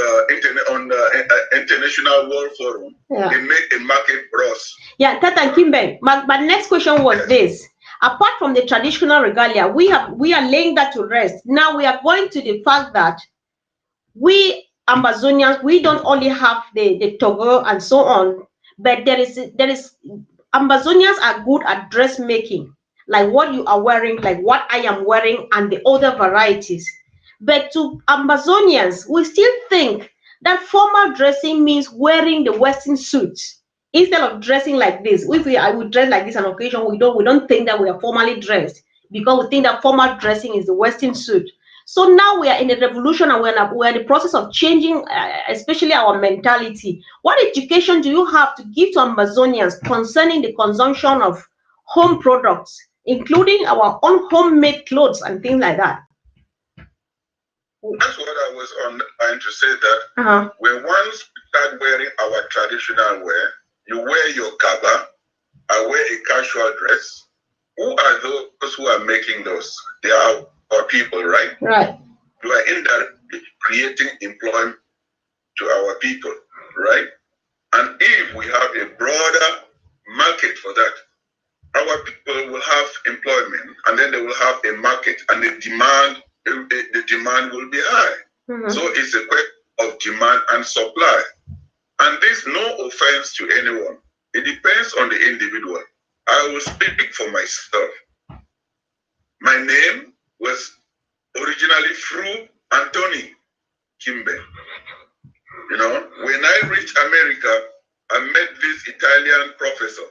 International World Forum, they make a market for us. Yeah, Tata Kimbe, my next question was this. Apart from the traditional regalia, we are laying that to rest. Now we are going to the fact that we Amazonians, we don't only have the togo and so on, but there is Amazonians are good at dressmaking, like what you are wearing, like what I am wearing, and the other varieties. But to Amazonians, we still think that formal dressing means wearing the Western suits instead of dressing like this. If I would dress like this on occasion, we don't think that we are formally dressed, because we think that formal dressing is the Western suit. So now we are in a revolution, and we're in the process of changing, especially our mentality. What education do you have to give to Amazonians concerning the consumption of home products, including our own homemade clothes and things like that? That's what I was trying to say, that when once you start wearing our traditional wear, you wear your kaba, I wear a casual dress. Who are those who are making those? They are our people, right? Right. You are indirectly creating employment to our people, right? And if we have a broader market for that, our people will have employment, and then they will have a market, and the demand will be high. So it's a question of demand and supply. And this, no offense to anyone, it depends on the individual. I will speak for myself. My name was originally Fru Anthony Kimbe. You know, when I reached America, I met this Italian professor.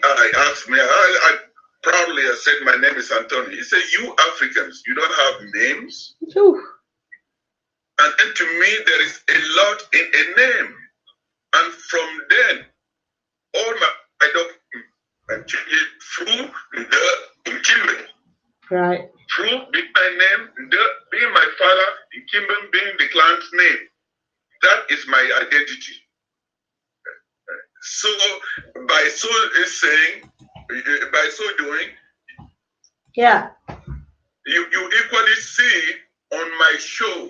I asked me, I proudly said, my name is Anthony. He said, you Africans, you don't have names? And to me, there is a lot in a name. And from then, all my documents changed Fru Kimbe. Right. Fru being my name, being my father, Kimbe being the clan's name. That is my identity. So by so doing, you equally see on my show,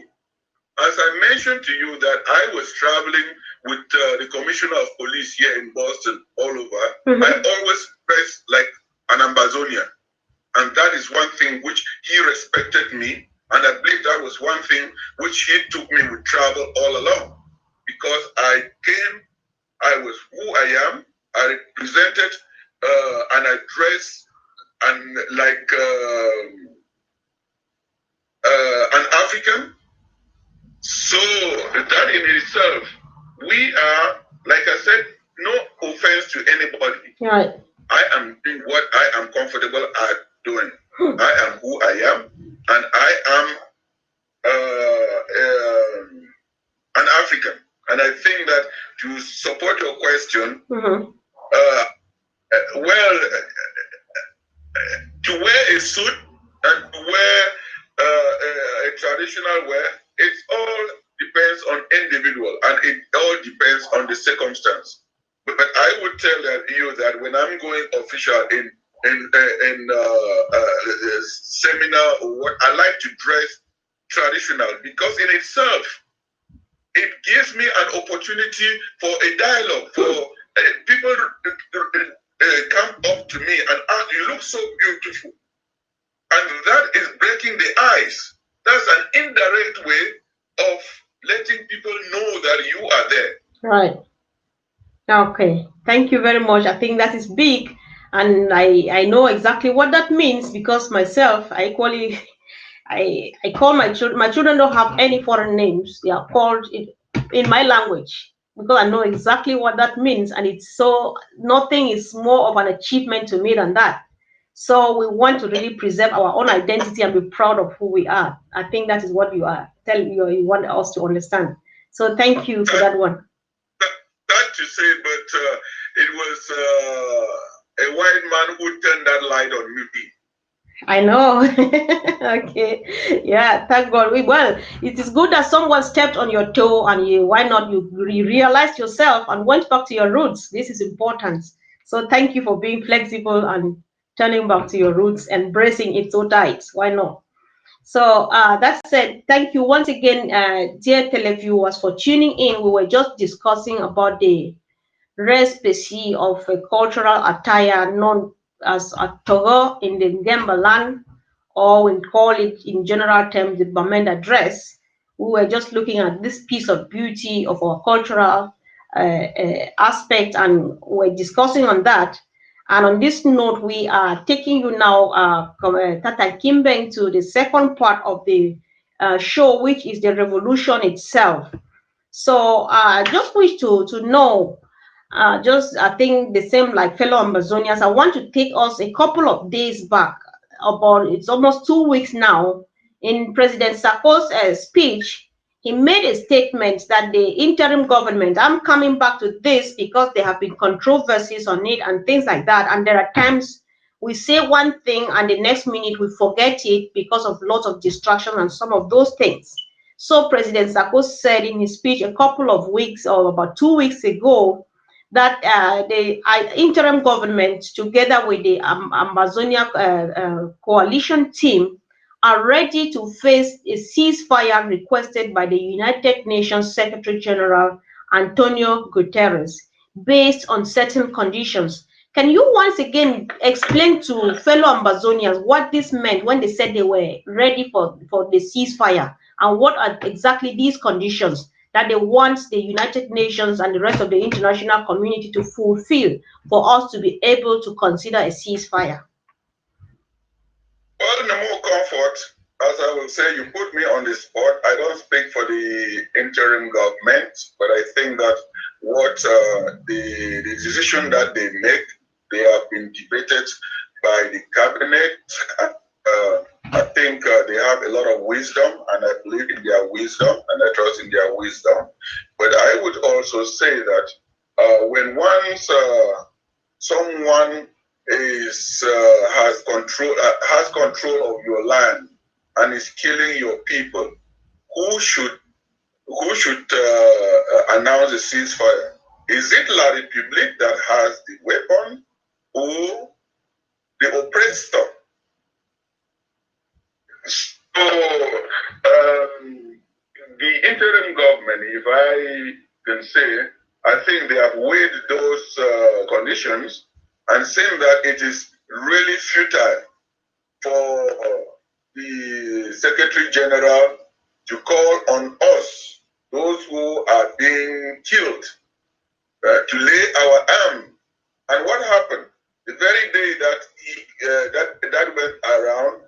as I mentioned to you, that I was traveling with the Commissioner of Police here in Boston, all over. I always dress like an Amazonian. And that is one thing which he respected me. And I believe that was one thing which he took me with travel all along. Because I was who I am, I represented and I dressed and like an African. So that in itself, we are, like I said, no offense to anybody. Right. I am doing what I am comfortable at doing. I am who I am, and I am an African. And I think that to support your question, to wear a suit and to wear a traditional wear, it all depends on individual, and it all depends on the circumstance. But I would tell you that when I'm going official in seminar or what, I like to dress traditional, because in itself, it gives me an opportunity for a dialogue, for people come up to me and ask, you look so beautiful. And that is breaking the ice. That's an indirect way of letting people know that you are there. Right. Okay. Thank you very much. I think that is big. And I know exactly what that means, because myself, I call my children don't have any foreign names. They are called in my language, because I know exactly what that means. And it's so, nothing is more of an achievement to me than that. So we want to really preserve our own identity and be proud of who we are. I think that is what you are telling you want us to understand. So thank you for that one. That to say, but it was a white man who turned that light on me. I know. Okay. Yeah, thank God. Well, it is good that someone stepped on your toe and why not you realized yourself and went back to your roots. This is important. So thank you for being flexible and turning back to your roots, embracing it so tight. Why not? So that said, thank you once again, dear televiewers, for tuning in. We were just discussing about the rare species of a cultural attire known as a togo in the Ngemba land, or we call it in general terms the Bamenda dress. We were just looking at this piece of beauty of our cultural aspect, and we're discussing on that. And on this note, we are taking you now, Tata Kimbeng, to the second part of the show, which is the revolution itself. So I just wish to know, just I think the same like fellow Amazonians, I want to take us a couple of days back, about it's almost 2 weeks now. In President Sarko's speech, he made a statement that the interim government, I'm coming back to this because there have been controversies on it and things like that. And there are times we say one thing and the next minute we forget it because of lots of distraction and some of those things. So President Sarko said in his speech a couple of weeks or about 2 weeks ago that the interim government, together with the Amazonia coalition team, are ready to face a ceasefire requested by the United Nations Secretary General Antonio Guterres based on certain conditions. Can you once again explain to fellow Amazonians what this meant when they said they were ready for the ceasefire, and what are exactly these conditions that they want the United Nations and the rest of the international community to fulfill for us to be able to consider a ceasefire? Well, in the more comfort, as I will say, you put me on the spot. I don't speak for the interim government, but I think that what the decision that they make, they have been debated by the cabinet. I think they have a lot of wisdom, and I believe in their wisdom, and I trust in their wisdom. But I would also say that when once someone has control of your land and is killing your people, who should announce a ceasefire? Is it La République that has the weapon, or the oppressor? So the interim government, if I can say, I think they have weighed those conditions and saying that it is really futile for the Secretary General to call on us, those who are being killed, to lay our arm. And what happened? The very day that that went around,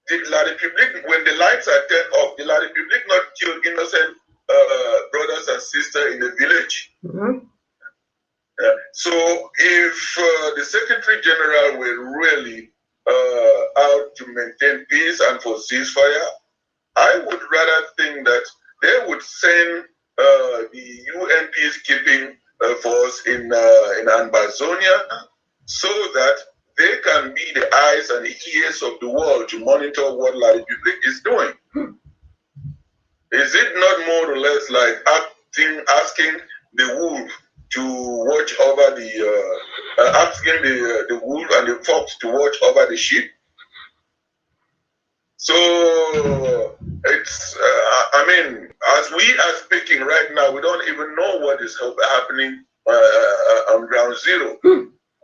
the La République, when the lights are turned off, the La République not kill innocent brothers and sisters in the village. Mm-hmm. So if the Secretary General were really out to maintain peace and for ceasefire, I would rather think that they would send the UN peacekeeping force in Amazonia, so that they can be the eyes and the ears of the world to monitor what La République is doing. Is it not more or less like asking the wolf to watch over asking the wolf and the fox to watch over the sheep? So it's, I mean, as we are speaking right now, we don't even know what is happening on ground zero.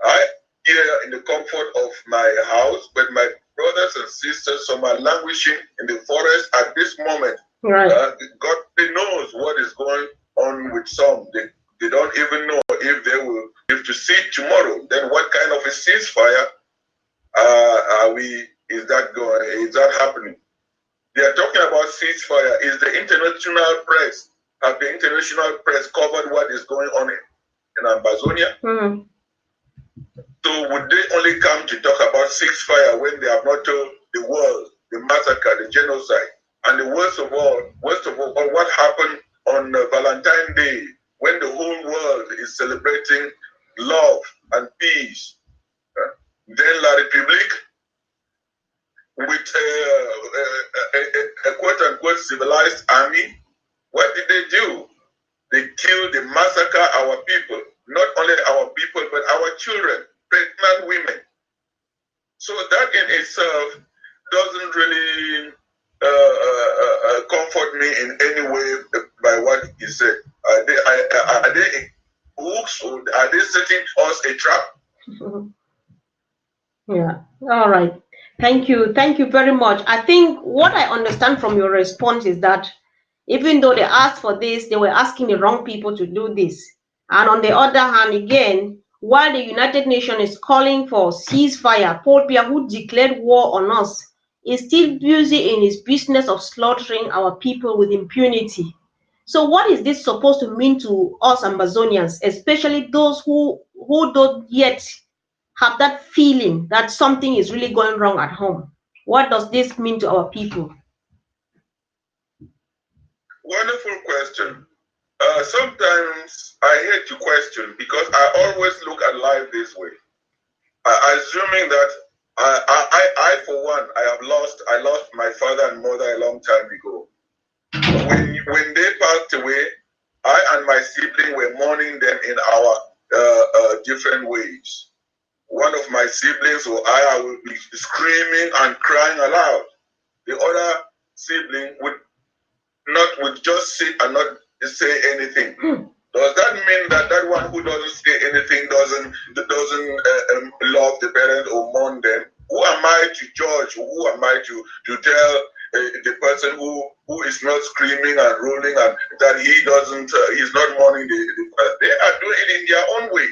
I here in the comfort of my house, but my brothers and sisters, some are languishing in the forest at this moment. Right. God knows what is going on with some. They don't even know if they will live to see tomorrow. Then what kind of a ceasefire is that happening? They are talking about ceasefire. Is the international press, have the international press covered what is going on in Amazonia? Mm. So would they only come to talk about ceasefire when they have not told the world the massacre, the genocide, and the worst of all, what happened on Valentine's Day, when the whole world is celebrating love and peace? then La République, with a quote-unquote civilized army. What did they do? They killed, they massacre our people. Not only our people, but our children, pregnant women. So that in itself doesn't really comfort me in any way by what he said. Are they hooks, or are they setting us a trap? Yeah. All right. Thank you. Thank you very much. I think what I understand from your response is that even though they asked for this, they were asking the wrong people to do this. And on the other hand, again, while the United Nations is calling for ceasefire, Paul Biya, who declared war on us, is still busy in his business of slaughtering our people with impunity. So what is this supposed to mean to us Amazonians, especially those who don't yet have that feeling that something is really going wrong at home? What does this mean to our people? Wonderful question. Sometimes I hate to question because I always look at life this way. Assuming that I for one, I lost my father and mother a long time ago. When they passed away, I and my sibling were mourning them in our different ways. One of my siblings or I will be screaming and crying aloud. The other sibling would just sit and not say anything. Does that mean that that one who doesn't say anything doesn't love the parents or mourn them? Who am I to judge? Who am I to tell the person who is not screaming and rolling and that he doesn't he's not mourning the they are doing it in their own way.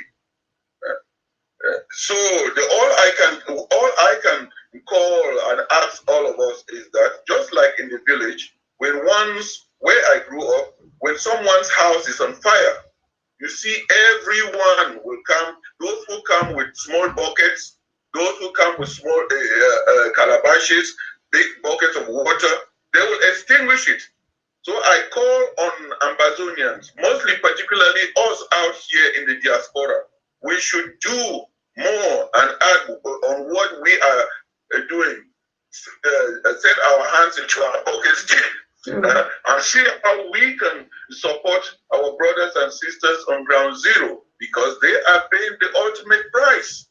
So all I can call and ask all of us is that just like in the village, where I grew up, when someone's house is on fire, you see everyone will come. Those who come with small buckets, those who come with small calabashes, big buckets of water, they will extinguish it. So I call on Ambazonians, mostly particularly us out here in the diaspora. We should do more and add on what we are doing. Set our hands into our pockets and see how we can support our brothers and sisters on ground zero, because they are paying the ultimate price.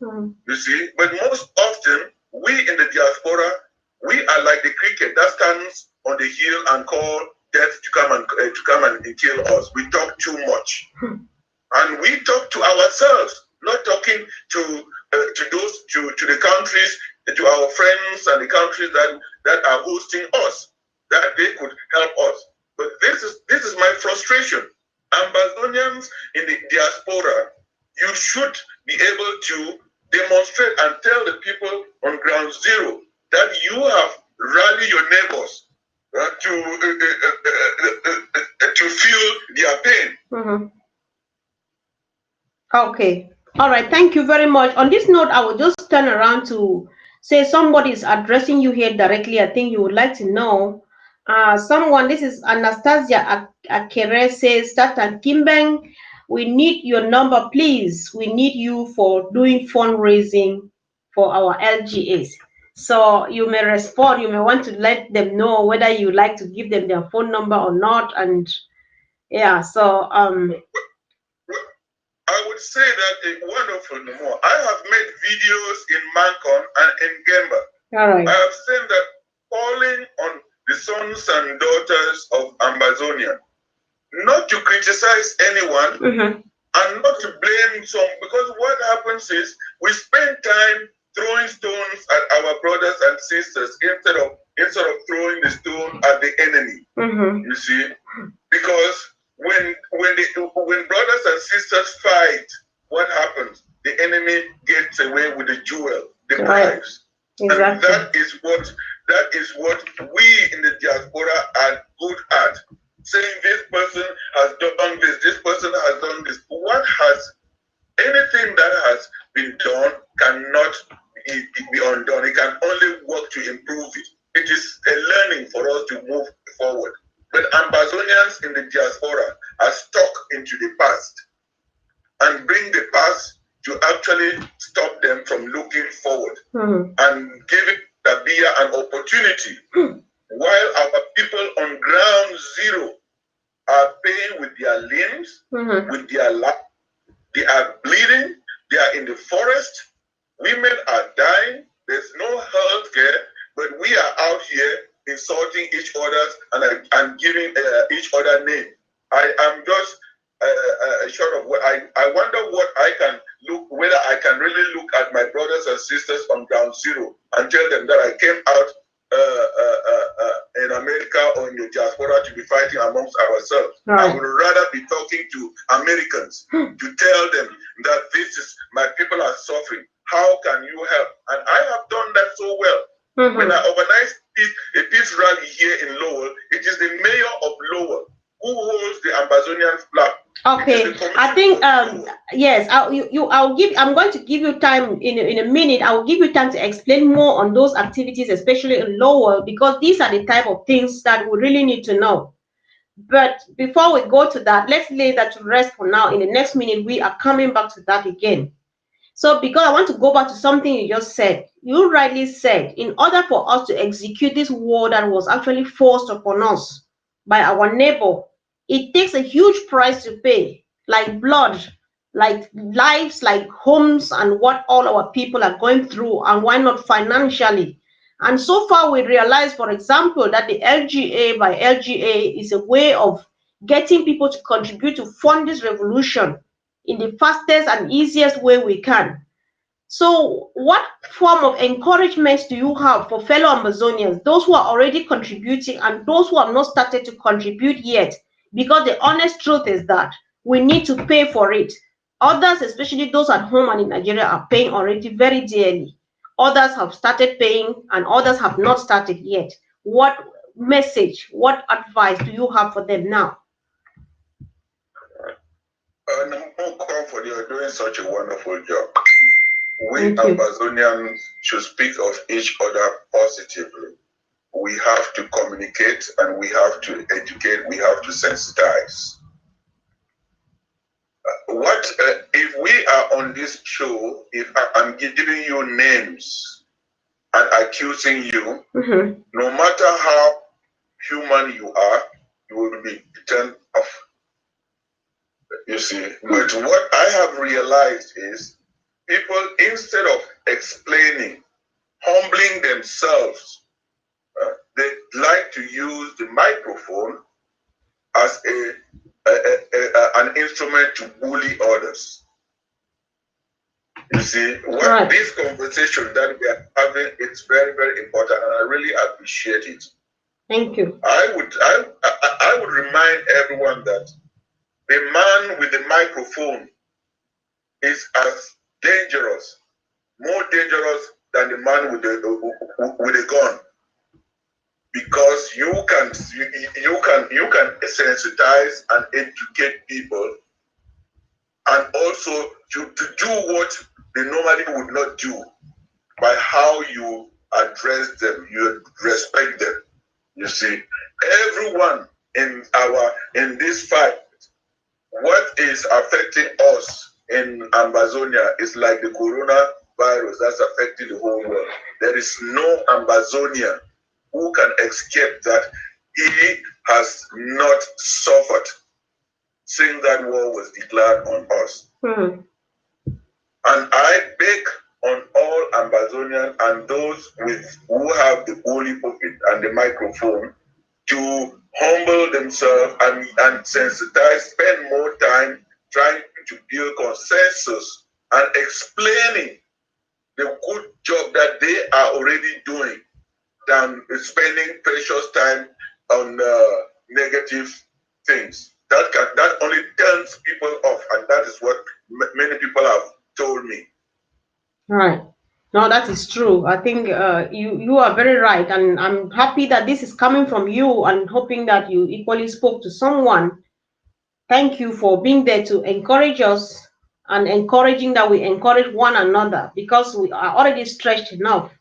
You see, but most often we in the diaspora, we are like the cricket that stands on the hill and call death to come and kill us. We talk too much, and we talk to ourselves, not talking to the countries, to our friends and the countries that are hosting us, that they could help us. But this is my frustration. Ambazonians in the diaspora, you should be able to demonstrate and tell the people on ground zero that you have rallied your neighbors to feel their pain. Okay. All right. Thank you very much. On this note, I will just turn around to say somebody is addressing you here directly. I think you would like to know. Someone, this is Anastasia Akere, says, Dr. Kimbeng, we need your number, please. We need you for doing fundraising for our LGAs. So you may respond, you may want to let them know whether you like to give them their phone number or not. And yeah, so I would say that a wonderful more. I have made videos in Mancon and in Gemba. All right. I have seen that calling on the sons and daughters of Amazonia, not to criticize anyone and not to blame some, because what happens is we spend time throwing stones at our brothers and sisters instead of throwing the stone at the enemy. You see, because when brothers and sisters fight, what happens? The enemy gets away with the jewel, the prize. Exactly. And that is what we in the diaspora are good at. Saying this person has done this person has done this. Anything that has been done cannot be undone. It can only work to improve it. It is a learning for us to move forward. But Ambazonians in the diaspora are stuck into the past and bring the past to actually stop them from looking forward and giving Tabia an opportunity while our people on ground zero are paying with their limbs, with their life. They are bleeding, they are in the forest, women are dying, there's no health care, but we are out here insulting each other and giving each other name. I am just short of what I wonder what I can look, whether I can really look at my brothers and sisters on ground zero and tell them that I came out in America or in the diaspora to be fighting amongst ourselves. I would rather be talking to Americans to tell them that this is, my people are suffering. How can you help? And I have done that so well. When I organized a peace rally here in Lowell, it is the mayor of Lowell who holds the Amazonian flag. Okay, I think yes. I'm going to give you time in a minute. I will give you time to explain more on those activities, especially in Lowell, because these are the type of things that we really need to know. But before we go to that, let's lay that to rest for now. In the next minute, we are coming back to that again. So, because I want to go back to something you just said. You rightly said, in order for us to execute this war that was actually forced upon us by our neighbor, it takes a huge price to pay, like blood, like lives, like homes, and what all our people are going through, and why not financially? And so far, we realize, for example, that the LGA by LGA is a way of getting people to contribute to fund this revolution in the fastest and easiest way we can. So what form of encouragement do you have for fellow Amazonians, those who are already contributing and those who have not started to contribute yet? Because the honest truth is that we need to pay for it. Others, especially those at home and in Nigeria, are paying already very dearly. Others have started paying and others have not started yet. What message, what advice do you have for them now? Konfor, you're doing such a wonderful job. We Amazonians should speak of each other positively. We have to communicate and we have to educate, we have to sensitize. If we are on this show, if I'm giving you names and accusing you, no matter how human you are, you will be turned off. You see, but what I have realized is people, instead of explaining, humbling themselves, they like to use the microphone as an instrument to bully others. You see, this conversation that we are having, it's very, very important, and I really appreciate it. Thank you. I would remind everyone that the man with the microphone is as dangerous, more dangerous than the man with a gun, because you can sensitize and educate people, and also to do what they normally would not do by how you address them, you respect them. You see, everyone in this fight, what is affecting us in Amazonia is like the coronavirus that's affecting the whole world. There is no Amazonian who can escape that. He has not suffered since that war was declared on us. And I beg on all Amazonians and those who have the holy pulpit and the microphone to humble themselves and sensitize, spend more time trying to build consensus and explaining the good job that they are already doing than spending precious time on negative things. That only turns people off, and that is what many people have told me. Right. No, that is true. I think you are very right, and I'm happy that this is coming from you, and hoping that you equally spoke to someone. Thank you for being there to encourage us and encouraging that we encourage one another, because we are already stretched enough.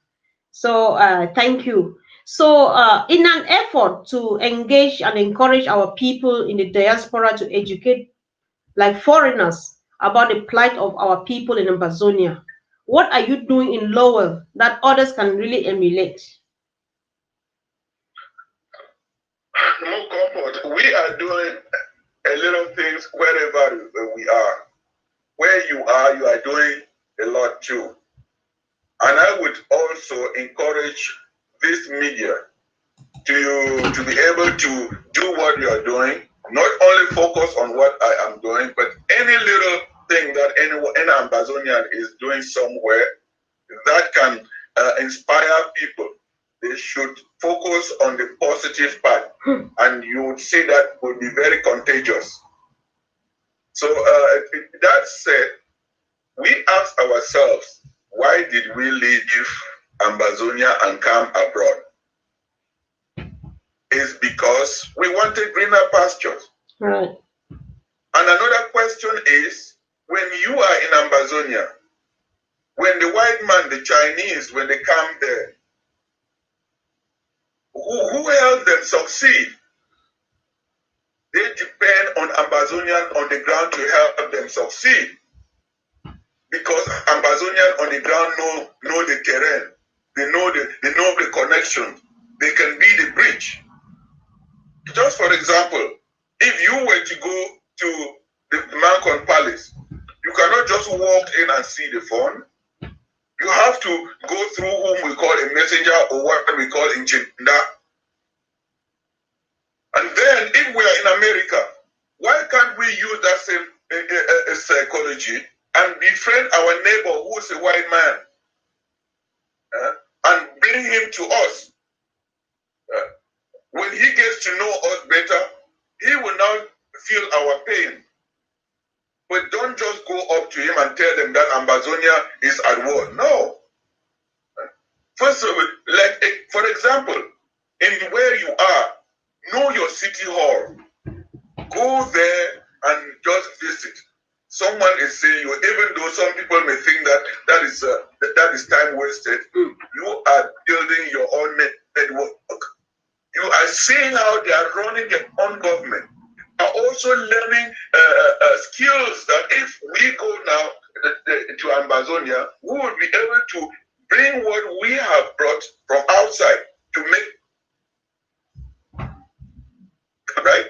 So thank you. So in an effort to engage and encourage our people in the diaspora to educate like foreigners, about the plight of our people in Amazonia? What are you doing in Lowell that others can really emulate? More comfort. We are doing a little things wherever we are. Where you are doing a lot too. And I would also encourage this media to be able to do what you are doing, not only focus on what I am doing, but any little thing that any Ambazonian is doing somewhere that can inspire people. They should focus on the positive part, and you would see that would be very contagious. So that said, we ask ourselves, why did we leave Ambazonia and come abroad? It's because we wanted greener pastures. Right. And another question is, when you are in Ambazonia, when the white man, the Chinese, when they come there, who helped them succeed? They depend on Ambazonian on the ground to help them succeed. Because Ambazonian on the ground know the terrain, they know the connection, they can be the bridge. Just for example, if you were to go to the Mancon Palace, you cannot just walk in and see the phone. You have to go through whom we call a messenger or what we call Inchinda. And then if we are in America, why can't we use that same psychology and befriend our neighbor who is a white man and bring him to us? When he gets to know us better, he will now feel our pain. But don't just go up to him and tell them that Ambazonia is at war. No. First of all, like for example, in where you are, know your city hall. Go there and just visit. Someone is saying you, even though some people may think that that is time wasted, you are building your own network. You are seeing how they are running their own government. Are also learning skills that if we go now to Ambazonia, we will be able to bring what we have brought from outside to make, right?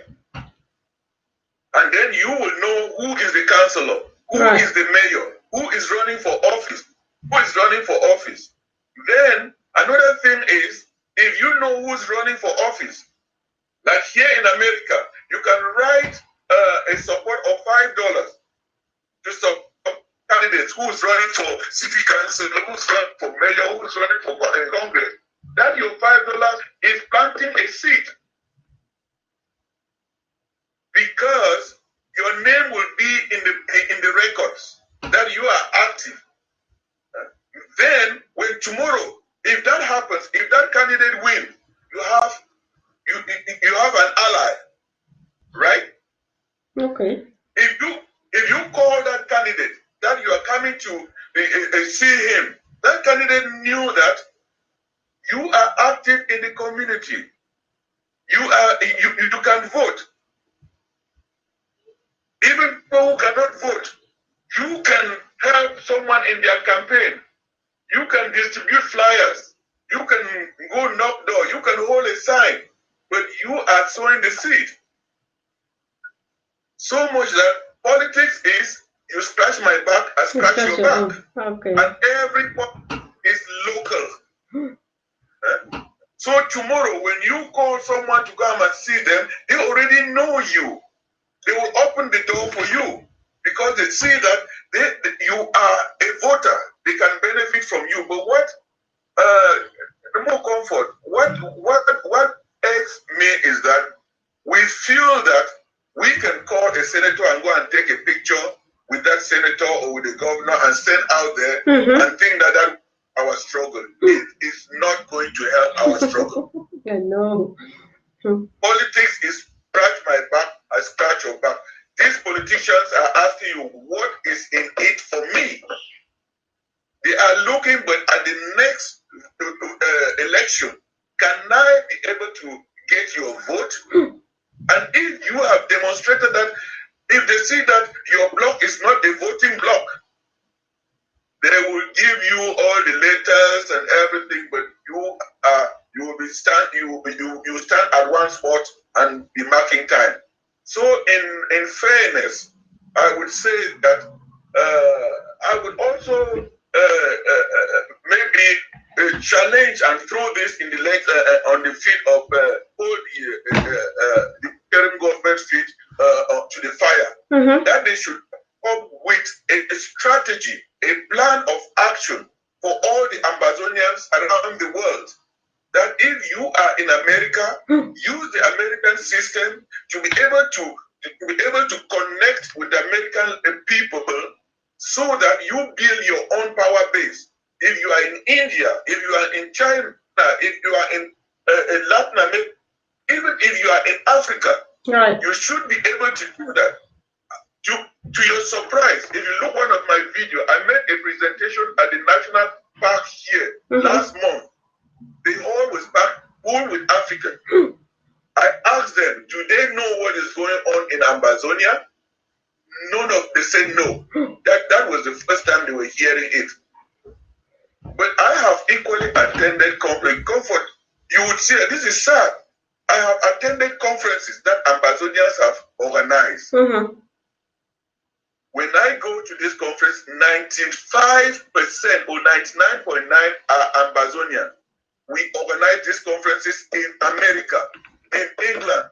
And then you will know who is the councillor, who is the mayor, who is running for office, Then another thing is, if you know who's running for office, like here in America, you can write a support of $5 to support candidates who's running for city council, who's running for mayor, who's running for Congress. That your $5 is planting a seed. Because your name will be in the records that you are active. Then when tomorrow, if that happens, if that candidate wins, you have an ally, right? Okay. If you call that candidate that you are coming to see him, that candidate knew that you are active in the community. You can vote. Even people who cannot vote, you can help someone in their campaign. You can distribute flyers. You can go knock door. You can hold a sign. But you are sowing the seed. So much that politics is you scratch my back, I scratch your back. Okay. And everyone is local. So tomorrow when you call someone to come and see them, they already know you. They will open the door for you because they see that you are a voter. They can benefit from you. But what the more comfort, what aches me is that we feel that we can call a senator and go and take a picture with that senator or with the governor and send out there and think that our struggle. It is not going to help our struggle. I know. Politics is scratch my back, I scratch your back. These politicians are asking you, what is in it for me? They are looking, but at the next election, can I be able to get your vote? And if you have demonstrated that If they see that your block is not a voting block, they will give you all the letters and everything, but you will stand at one spot and be marking time. So in fairness, I would say that I would also maybe challenge and throw this in the legs on the feet of all the current government feet to the fire. That they should come up with a strategy, a plan of action for all the Amazonians around the world. That if you are in America, use the American system to be able to connect with the American people, so that you build your own power base. If you are in India, if you are in China, if you are in Latin America, even if you are in Africa, right, you should be able to do that. To your surprise, if you look one of my video, I made a presentation at the National Park here last month. They all was back full with Africans. I asked them, do they know what is going on in Amazonia? None of them said no. That was the first time they were hearing it. But I have equally attended Konfor. You would see, this is sad. I have attended conferences that Amazonians have organized. When I go to this conference, 95% or 99.9% are Amazonian. We organize these conferences in America, in England,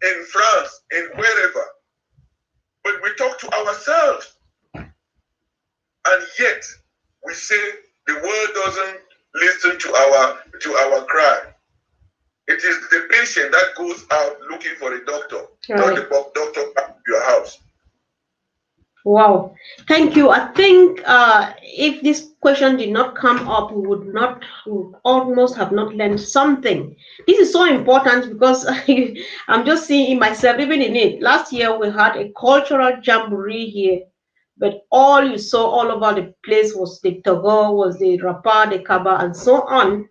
in France, in wherever. But we talk to ourselves. And yet, we say the world doesn't listen to our cry. It is the patient that goes out looking for a doctor, not the doctor back to your house. Wow, thank you. I think if this question did not come up, we would almost have not learned something. This is so important because I'm just seeing myself even in it. Last year we had a cultural jamboree here, but all you saw all over the place was the Togo, was the Rapa, the Kaba, and so on,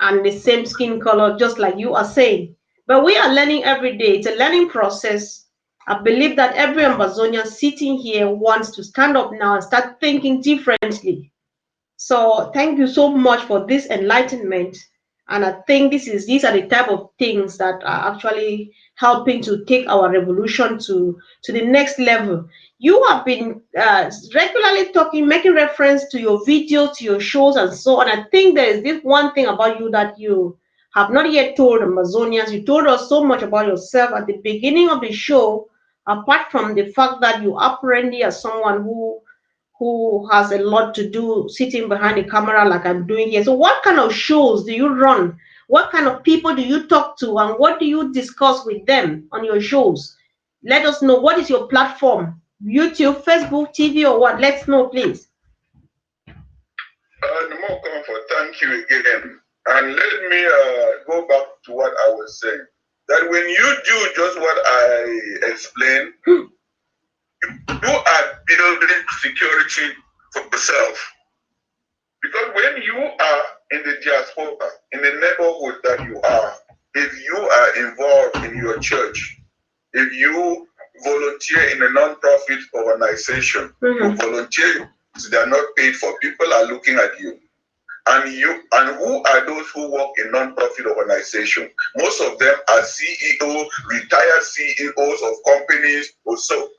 and the same skin color, just like you are saying. But we are learning every day. It's a learning process. I believe that every Amazonian sitting here wants to stand up now and start thinking differently. So thank you so much for this enlightenment. And I think these are the type of things that are actually helping to take our revolution to the next level. You have been regularly making reference to your videos, to your shows, and so on. I think there is this one thing about you that you have not yet told Amazonians. You told us so much about yourself at the beginning of the show, apart from the fact that you apparently are someone who has a lot to do sitting behind the camera like I'm doing here. So what kind of shows do you run? What kind of people do you talk to, and what do you discuss with them on your shows? Let us know. What is your platform? YouTube, Facebook, TV, or what? Let's know, please. More Comfort, thank you again. And let me go back to what I was saying. That when you do just what I explained, you are building security for yourself. Because when you are in the diaspora, in the neighborhood that you are, if you are involved in your church, if you volunteer in a non-profit organization, you volunteer, they are not paid for, people are looking at you. And who are those who work in non-profit organizations? Most of them are CEO, retired CEOs of companies or so.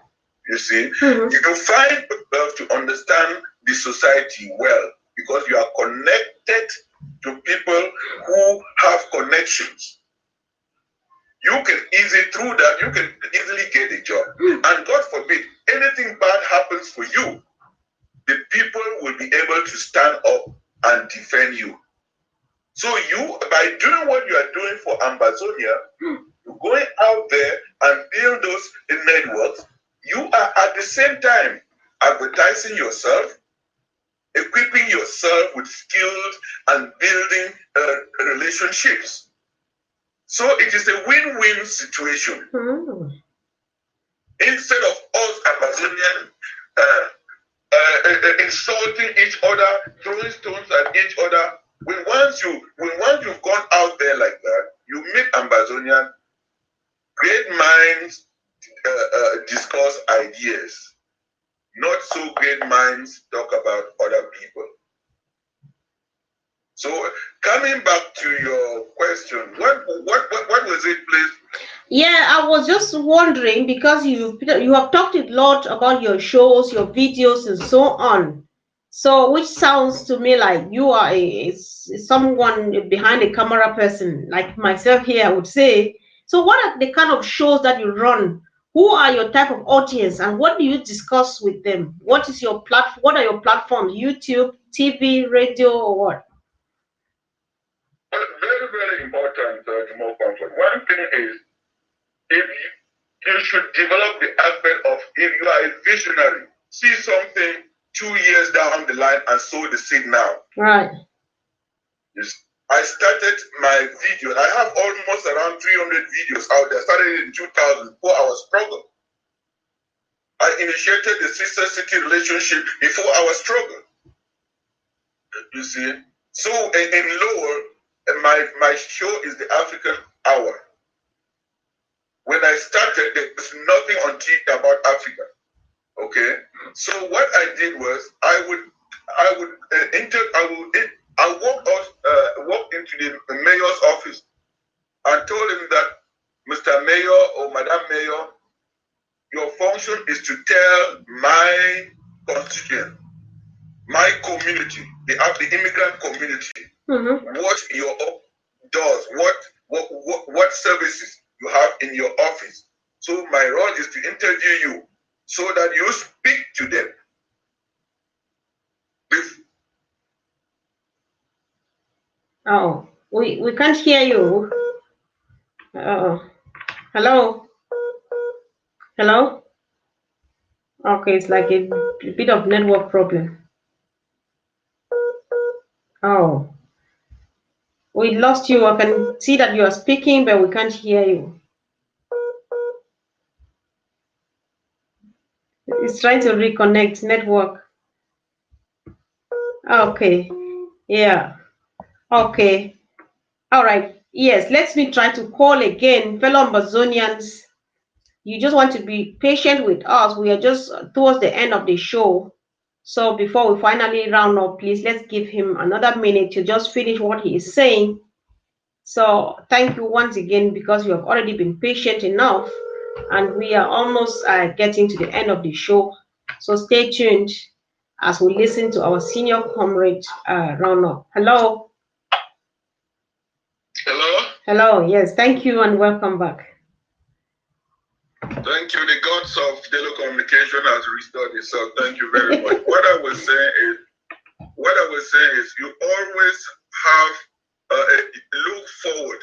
You see, you find to understand the society well because you are connected to people who have connections. You can through that, you can easily get a job. And God forbid, anything bad happens for you, the people will be able to stand up and defend you. So you, by doing what you are doing for Amazonia, going out there and build those networks, you are at the same time advertising yourself, equipping yourself with skills and building relationships. So it is a win-win situation. Instead of us Amazonians insulting each other, throwing stones at each other, once you've gone out there like that, you meet Amazonian great minds, discuss ideas. Not so great minds talk about other people. So coming back to your question, what was it, please? Yeah, I was just wondering because you have talked a lot about your shows, your videos, and so on. So, which sounds to me like you are someone behind a camera person, like myself here, I would say. So, what are the kind of shows that you run? Who are your type of audience, and what do you discuss with them? What is your What are your platforms? YouTube, TV, radio, or what? Well, very, very important to more comfort. One thing is, if you should develop the aspect of if you are a visionary, see something 2 years down the line and sow the seed now. Right. Yes. I started my video. I have almost around 300 videos out there. I started in 2000 before our struggle. I initiated the sister city relationship before our struggle. You see? So in lower, my show is the African Hour. When I started, there was nothing on TV about Africa. Okay, so what I did was I walked into the mayor's office and told him that, Mr. Mayor or Madam Mayor, your function is to tell my constituent, my community, the immigrant community, what your office does, what services you have in your office. So my role is to interview you so that you speak to them. Oh, we can't hear you. Hello? Hello? Okay, it's like a bit of network problem. Oh, we lost you. I can see that you are speaking, but we can't hear you. It's trying to reconnect network. Okay, yeah. Okay, all right. Yes, let me try to call again, fellow Amazonians. You just want to be patient with us. We are just towards the end of the show. So before we finally round up, please let's give him another minute to just finish what he is saying. So thank you once again because you have already been patient enough, and we are almost getting to the end of the show. So stay tuned as we listen to our senior comrade round up. Hello. Hello. Hello. Yes. Thank you and welcome back. Thank you. The gods of telecommunication has restored itself. Thank you very much. What I was saying is, you always have look forward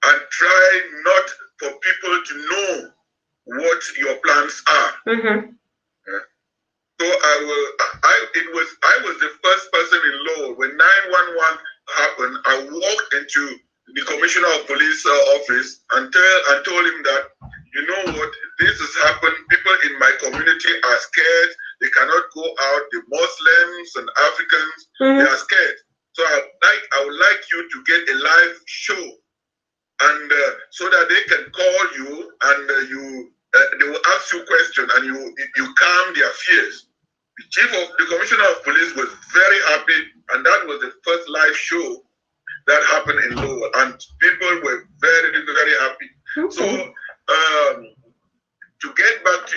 and try not for people to know what your plans are. Yeah. So I was the first person in law when 911 happened. I walked into the commissioner of police office and told him that, you know what, this has happened. People in my community are scared. They cannot go out. The Muslims and Africans, they are scared. So I would like you to get a live show, and so that they can call you and they will ask you questions and you calm their fears. The commissioner of police was very happy, and that was the first live show that happened in Lower, and people were very, very happy. So to get back to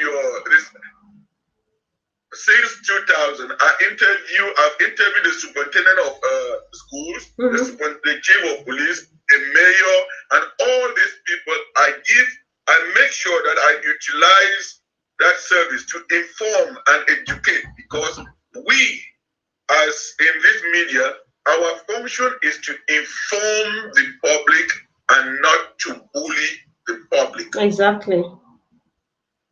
since 2000, I've interviewed the superintendent of schools, the chief of police, the mayor, and all these people. I make sure that I utilize that service to inform and educate, because we, as in this media, our function is to inform the public and not to bully the public. Exactly.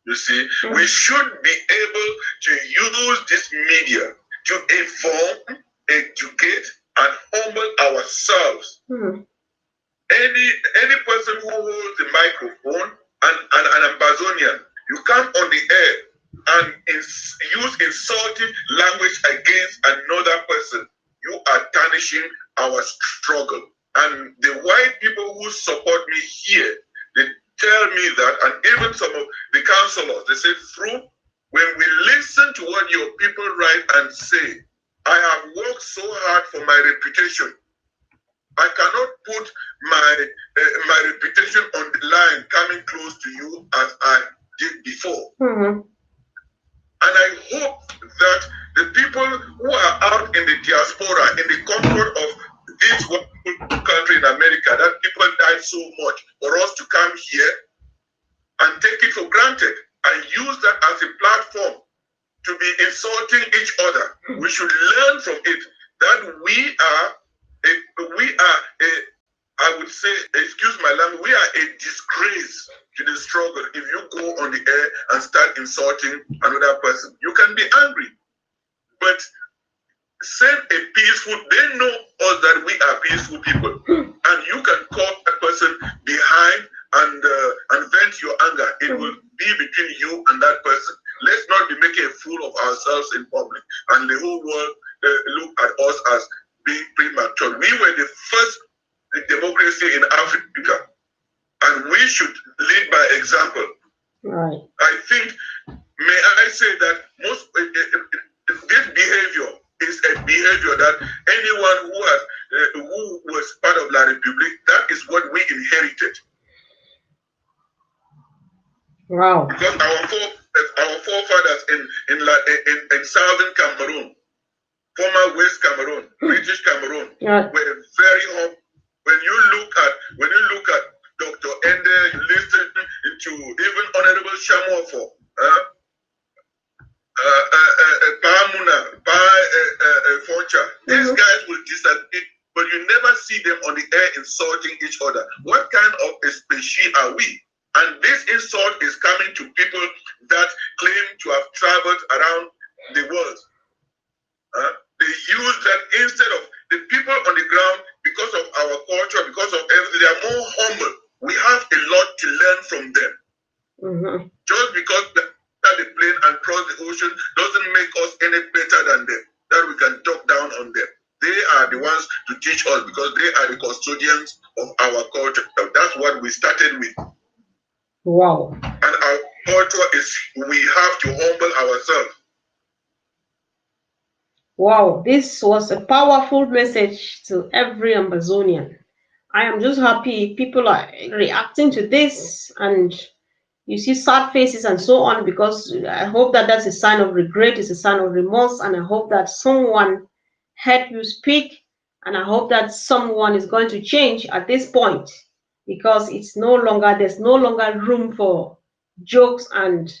You see, we should be able to use this media to inform, educate, and humble ourselves. Any person who holds the microphone and an Amazonian, you come on the air and use insulting language against another person, you are tarnishing our struggle. And the white people who support me here, they tell me that, and even some of the counselors, they say, through, when we listen to what your people write and say, I have worked so hard for my reputation. I cannot put my reputation on the line coming close to you as I did before. Mm-hmm. And I hope that the people who are out in the diaspora, in the comfort of this wonderful country in America, that people died so much for us to come here and take it for granted and use that as a platform to be insulting each other. We should learn from it that we are I would say, excuse my language, we are a disgrace to the struggle. If you go on the air and start insulting another person, you can be angry, but send a peaceful, they know us that we are peaceful people, and you can call that person behind and vent your anger. It will be between you and that person. Let's not be making a fool of ourselves in public and the whole world look at us as being premature. We were the first democracy in Africa, and we should lead by example. Right. I think, may I say that most this behavior is a behavior that anyone who was part of La Republique, that is what we inherited. Wow. Because our forefathers in southern Cameroon, former West Cameroon, British Cameroon, were very humble. When you look at Dr. Ende, you listen to even Honorable Shamofo, Pamuna, Foncha, these guys will disagree, but you never see them on the air insulting each other. What kind of a species are we? And this insult is coming to people that claim to have traveled around the world. They use that instead of the people on the ground, because of our culture, because of everything, they are more humble. We have a lot to learn from them. Mm-hmm. Just because they enter the plane and cross the ocean doesn't make us any better than them, that we can talk down on them. They are the ones to teach us because they are the custodians of our culture. That's what we started with. Wow. And our culture is, we have to humble ourselves. Wow, this was a powerful message to every Amazonian. I am just happy people are reacting to this, and you see sad faces and so on, because I hope that that's a sign of regret, it's a sign of remorse, and I hope that someone heard you speak, and I hope that someone is going to change at this point, because there's no longer room for jokes and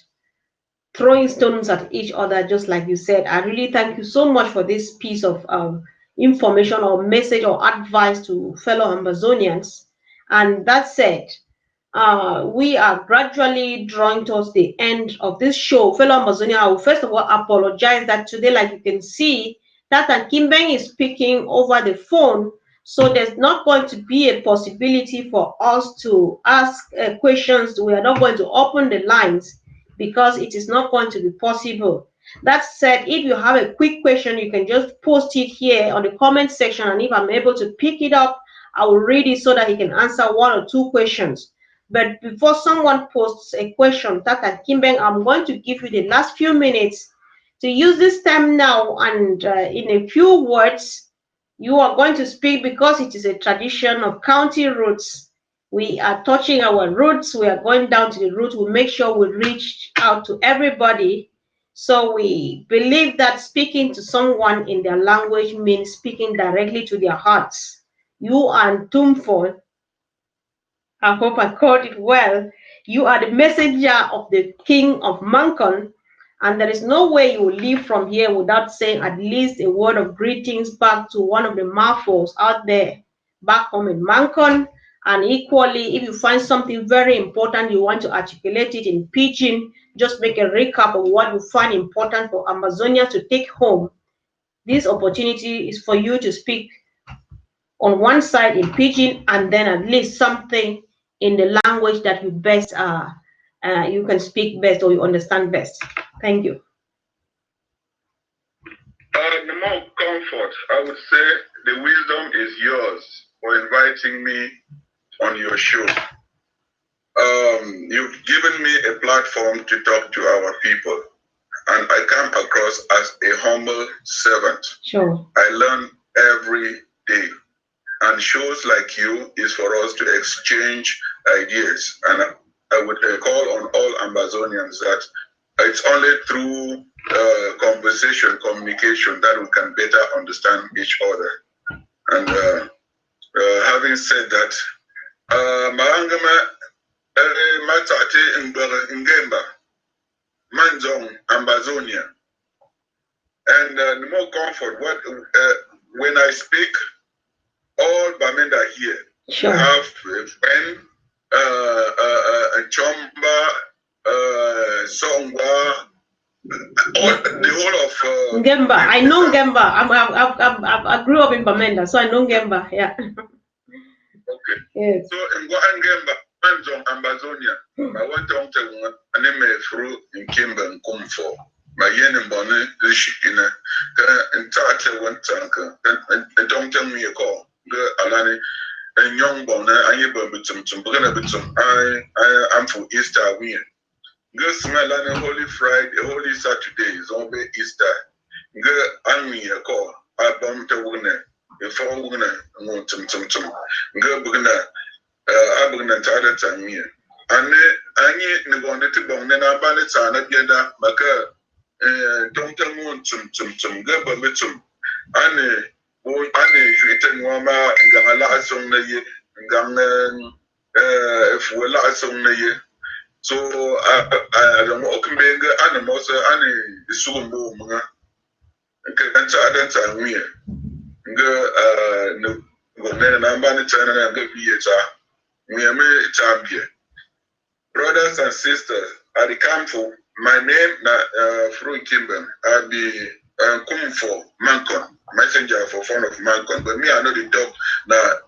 throwing stones at each other, just like you said. I really thank you so much for this piece of information or message or advice to fellow Amazonians. And that said, we are gradually drawing towards the end of this show. Fellow Amazonians, I will first of all apologize that today, like you can see, Tata Kimbeng is speaking over the phone. So there's not going to be a possibility for us to ask questions. We are not going to open the lines, because it is not going to be possible. That said, if you have a quick question, you can just post it here on the comment section, and if I'm able to pick it up, I will read it so that he can answer one or two questions. But before someone posts a question, Tata Kimbeng, I'm going to give you the last few minutes to use this time now, and in a few words, you are going to speak, because it is a tradition of county roots. We are touching our roots. We are going down to the roots. We make sure we reach out to everybody. So we believe that speaking to someone in their language means speaking directly to their hearts. You and Tumfo, I hope I called it well, you are the messenger of the King of Mankon, and there is no way you will leave from here without saying at least a word of greetings back to one of the Mafos out there back home in Mankon. And equally, if you find something very important, you want to articulate it in Pidgin, just make a recap of what you find important for Amazonia to take home. This opportunity is for you to speak on one side in Pidgin, and then at least something in the language that you best you can speak best or you understand best. Thank you. The more comfort, I would say the wisdom is yours for inviting me on your show. You've given me a platform to talk to our people, and I come across as a humble servant. Sure. I learn every day, and shows like you is for us to exchange ideas. And I would call on all Amazonians that it's only through conversation, communication that we can better understand each other. And having said that, Marangama Matate Ngemba, Manzong, Amazonia. And the more comfort, when I speak, all Bamenda here, Sure. we have a friend, Chomba, Songwa, the whole of Ngemba. I know Ngemba. I grew up in Bamenda, so I know Ngemba. Yeah. Okay. Yes. So in Ngemba, Manzong, Amazonia, I want to tell an name through in Kimber and Konfor. My yen and bonnet, the shikina, and Tata one tanker, and don't tell me a call. Alani, and young bonnet, I hear Butum, I'm for Easter win. Go smell on a Holy Friday, a Holy Saturday is all be Easter. Go angry a call, I bumped a winner, a four winner, and want tum. Go bugna, I bugna tada time here. And I need the one to bone and I ban it on a genda, Maka. Don't tell me tum go babitum ane written wama ngala song na ye ngam fuela song na ye so I don't know kumbenga ane mosa ane isumbo mga kan sa adan sa miye nga no gomena na mbani tsana na nga biye ta miye me champion. Brothers and sisters at the camp for my name na Fru Kimben. I be Konfor Mancon, messenger for Fun of Mancon. But me, I know the talk now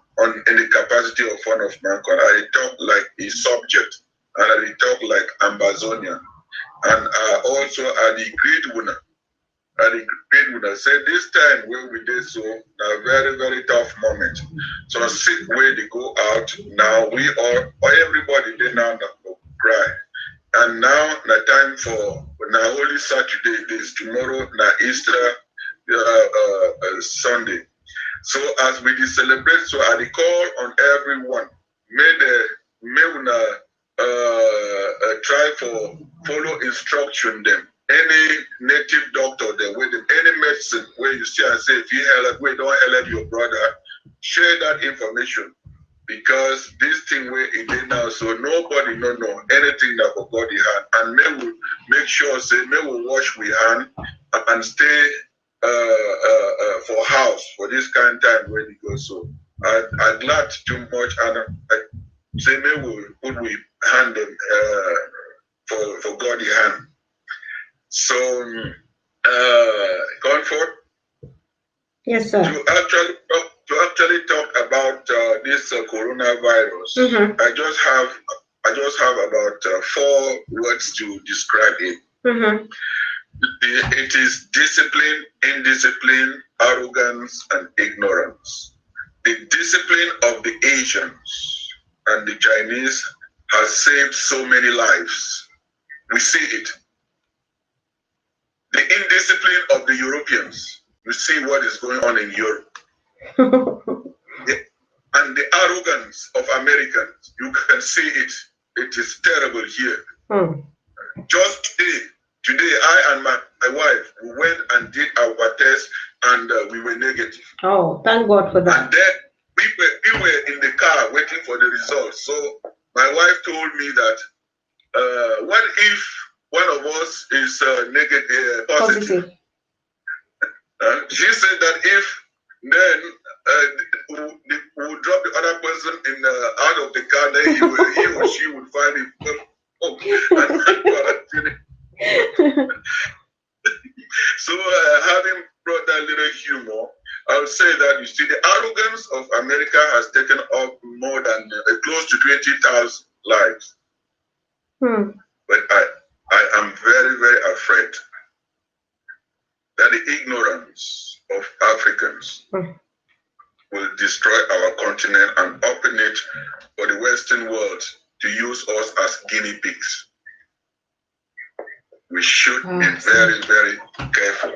in the capacity of Fun of Mancon. I talk like a subject, and I talk like Ambazonia, and also I the great winner. I said this time when we did so, a very, very tough moment. So sick way they go out. Now we all everybody did now cry. And now the time for now Holy Saturday is tomorrow, now Easter Sunday. So as we celebrate, so I call on everyone, may try for follow instruction them. Any native doctor there with them, any medicine where you see and say if you help, we don't help your brother, share that information. Because this thing where it is now, so nobody know anything that for God hand, and may we make sure say may we wash we hand and stay for house for this kind of time when it goes. So I glad too much, and I say may we put we hand them for God hand. So Konfor. Yes, sir. To actually talk about this coronavirus, I just have about 4 words to describe it. It is discipline, indiscipline, arrogance, and ignorance. The discipline of the Asians and the Chinese has saved so many lives. We see it. The indiscipline of the Europeans. We see what is going on in Europe. And the arrogance of Americans, you can see it. It is terrible here. Just today, I and my wife, we went and did our test, and we were negative. Oh, thank God for that. And then we were in the car waiting for the results. So my wife told me that, what if one of us is negative, positive? She said that if then we'll drop the other person in out of the car, then he or she would find himself So having brought that little humor, I would say that you see the arrogance of America has taken up more than close to 20,000 lives. But I am very, very afraid that the ignorance of Africans will destroy our continent and open it for the Western world to use us as guinea pigs. We should be very, very careful.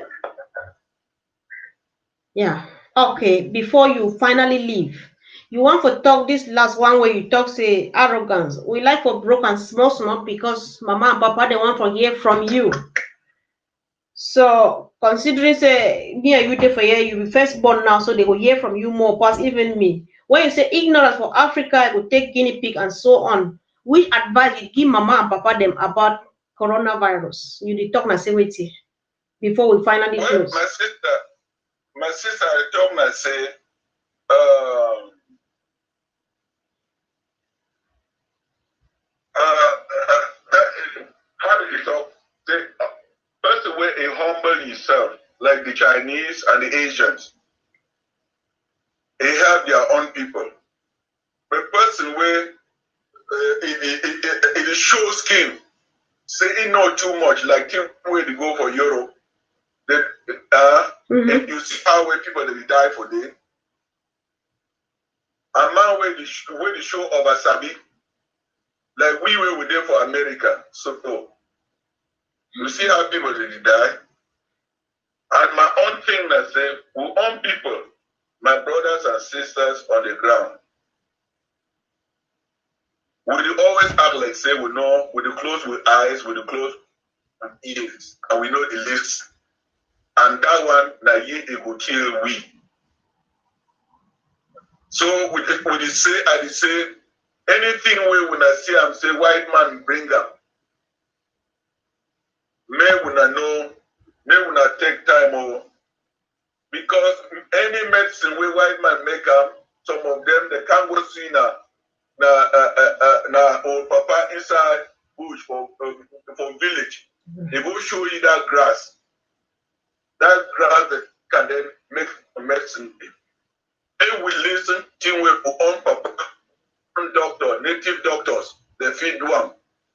Yeah. Okay. Before you finally leave, you want to talk this last one where you talk say arrogance. We like for broken small because mama and papa they want to hear from you. So considering say me and you there for here, you be first born now, so they will hear from you more past even me. When you say ignorance for Africa, I will take guinea pig and so on. Which advice you give mama and papa them about coronavirus? You did talk na say wait before we finally close. My sister, I told me say, how did you talk? Say, first the way you humble yourself, like the Chinese and the Asians, they have their own people. But person where it show skin, say it not too much, like where they go for Europe. If you see how where people they die for them, a man where they show over Sabi, like we were there for America. So you see how people they die. And my own thing that say, we own people, my brothers and sisters on the ground. We always act like say we know, with the close with eyes, with the close with ears, and we know the list. And that one, that ye it will kill we. So we say, I say, anything we when I see them say white man bring up. May we not know, may we not take time over. Because any medicine we white man make up, some of them they can't go see na old papa inside bush for village. They go show you that grass. That grass that can then make a medicine. They will listen to we own papa doctor, native doctors, they feed one.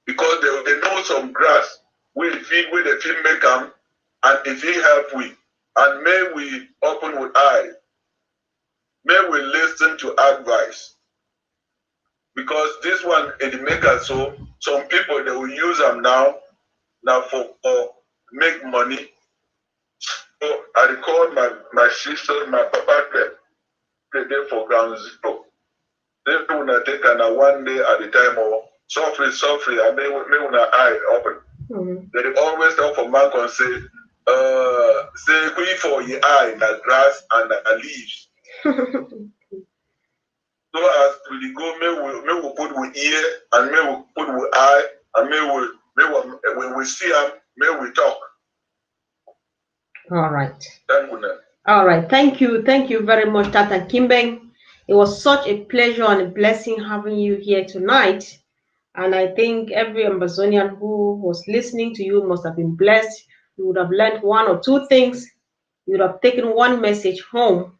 Because they know some grass we feed where they feed make them, and if he help we. And may we open with eye. May we listen to advice. Because this one it make us so some people they will use them now for make money. So I recall my sister, my papa they there for ground zero. They will take an one day at a time or softly, and they will not eye open. They always talk for man can say we for your eye, the grass and the leaves. So as we go, may we put with ear and may we put with eye and when we see them, may we talk. All right. All right. Thank you very much, Tata Kimbeng. It was such a pleasure and a blessing having you here tonight. And I think every Amazonian who was listening to you must have been blessed. You would have learned one or two things. You would have taken one message home.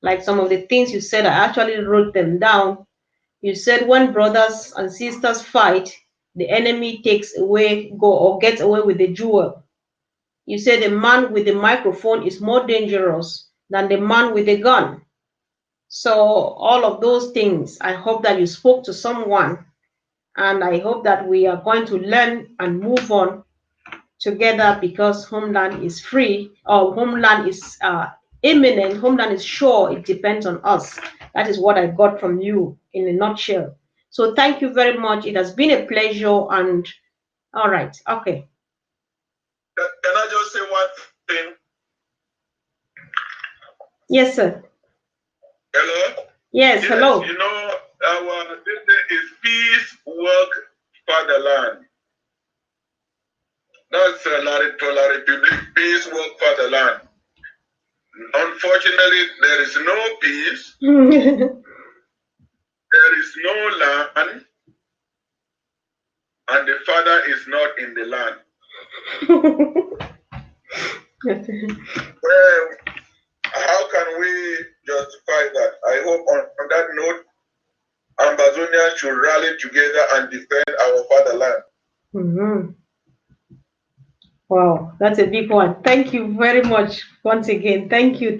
Like some of the things you said, I actually wrote them down. You said when brothers and sisters fight, the enemy gets away with the jewel. You said the man with the microphone is more dangerous than the man with the gun. So all of those things, I hope that you spoke to someone, and I hope that we are going to learn and move on together, because homeland is free, or homeland is imminent, homeland is sure, it depends on us. That is what I got from you in a nutshell. So thank you very much. It has been a pleasure. And all right, okay. Can I just say one thing? Yes, sir. Hello? Yes, hello. You know, our business is peace, work, fatherland. That's La Republic, peace, work, fatherland. Unfortunately, there is no peace. There is no land, and the father is not in the land. Well, how can we justify that? I hope on that note, Ambazonians should rally together and defend our fatherland. Wow, that's a big one. Thank you very much once again. Thank you,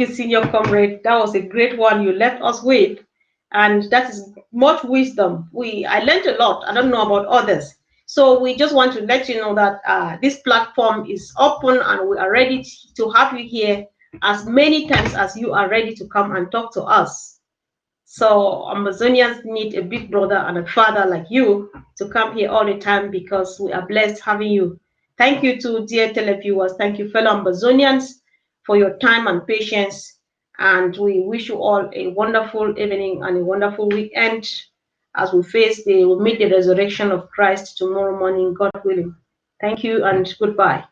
senior comrade. That was a great one you left us with. and that is much wisdom. I learned a lot. I don't know about others. So we just want to let you know that this platform is open and we are ready to have you here as many times as you are ready to come and talk to us. So Amazonians need a big brother and a father like you to come here all the time because we are blessed having you. Thank you to dear televiewers. Thank you, fellow Amazonians, for your time and patience. And we wish you all a wonderful evening and a wonderful weekend as we we meet the resurrection of Christ tomorrow morning, God willing. Thank you and goodbye.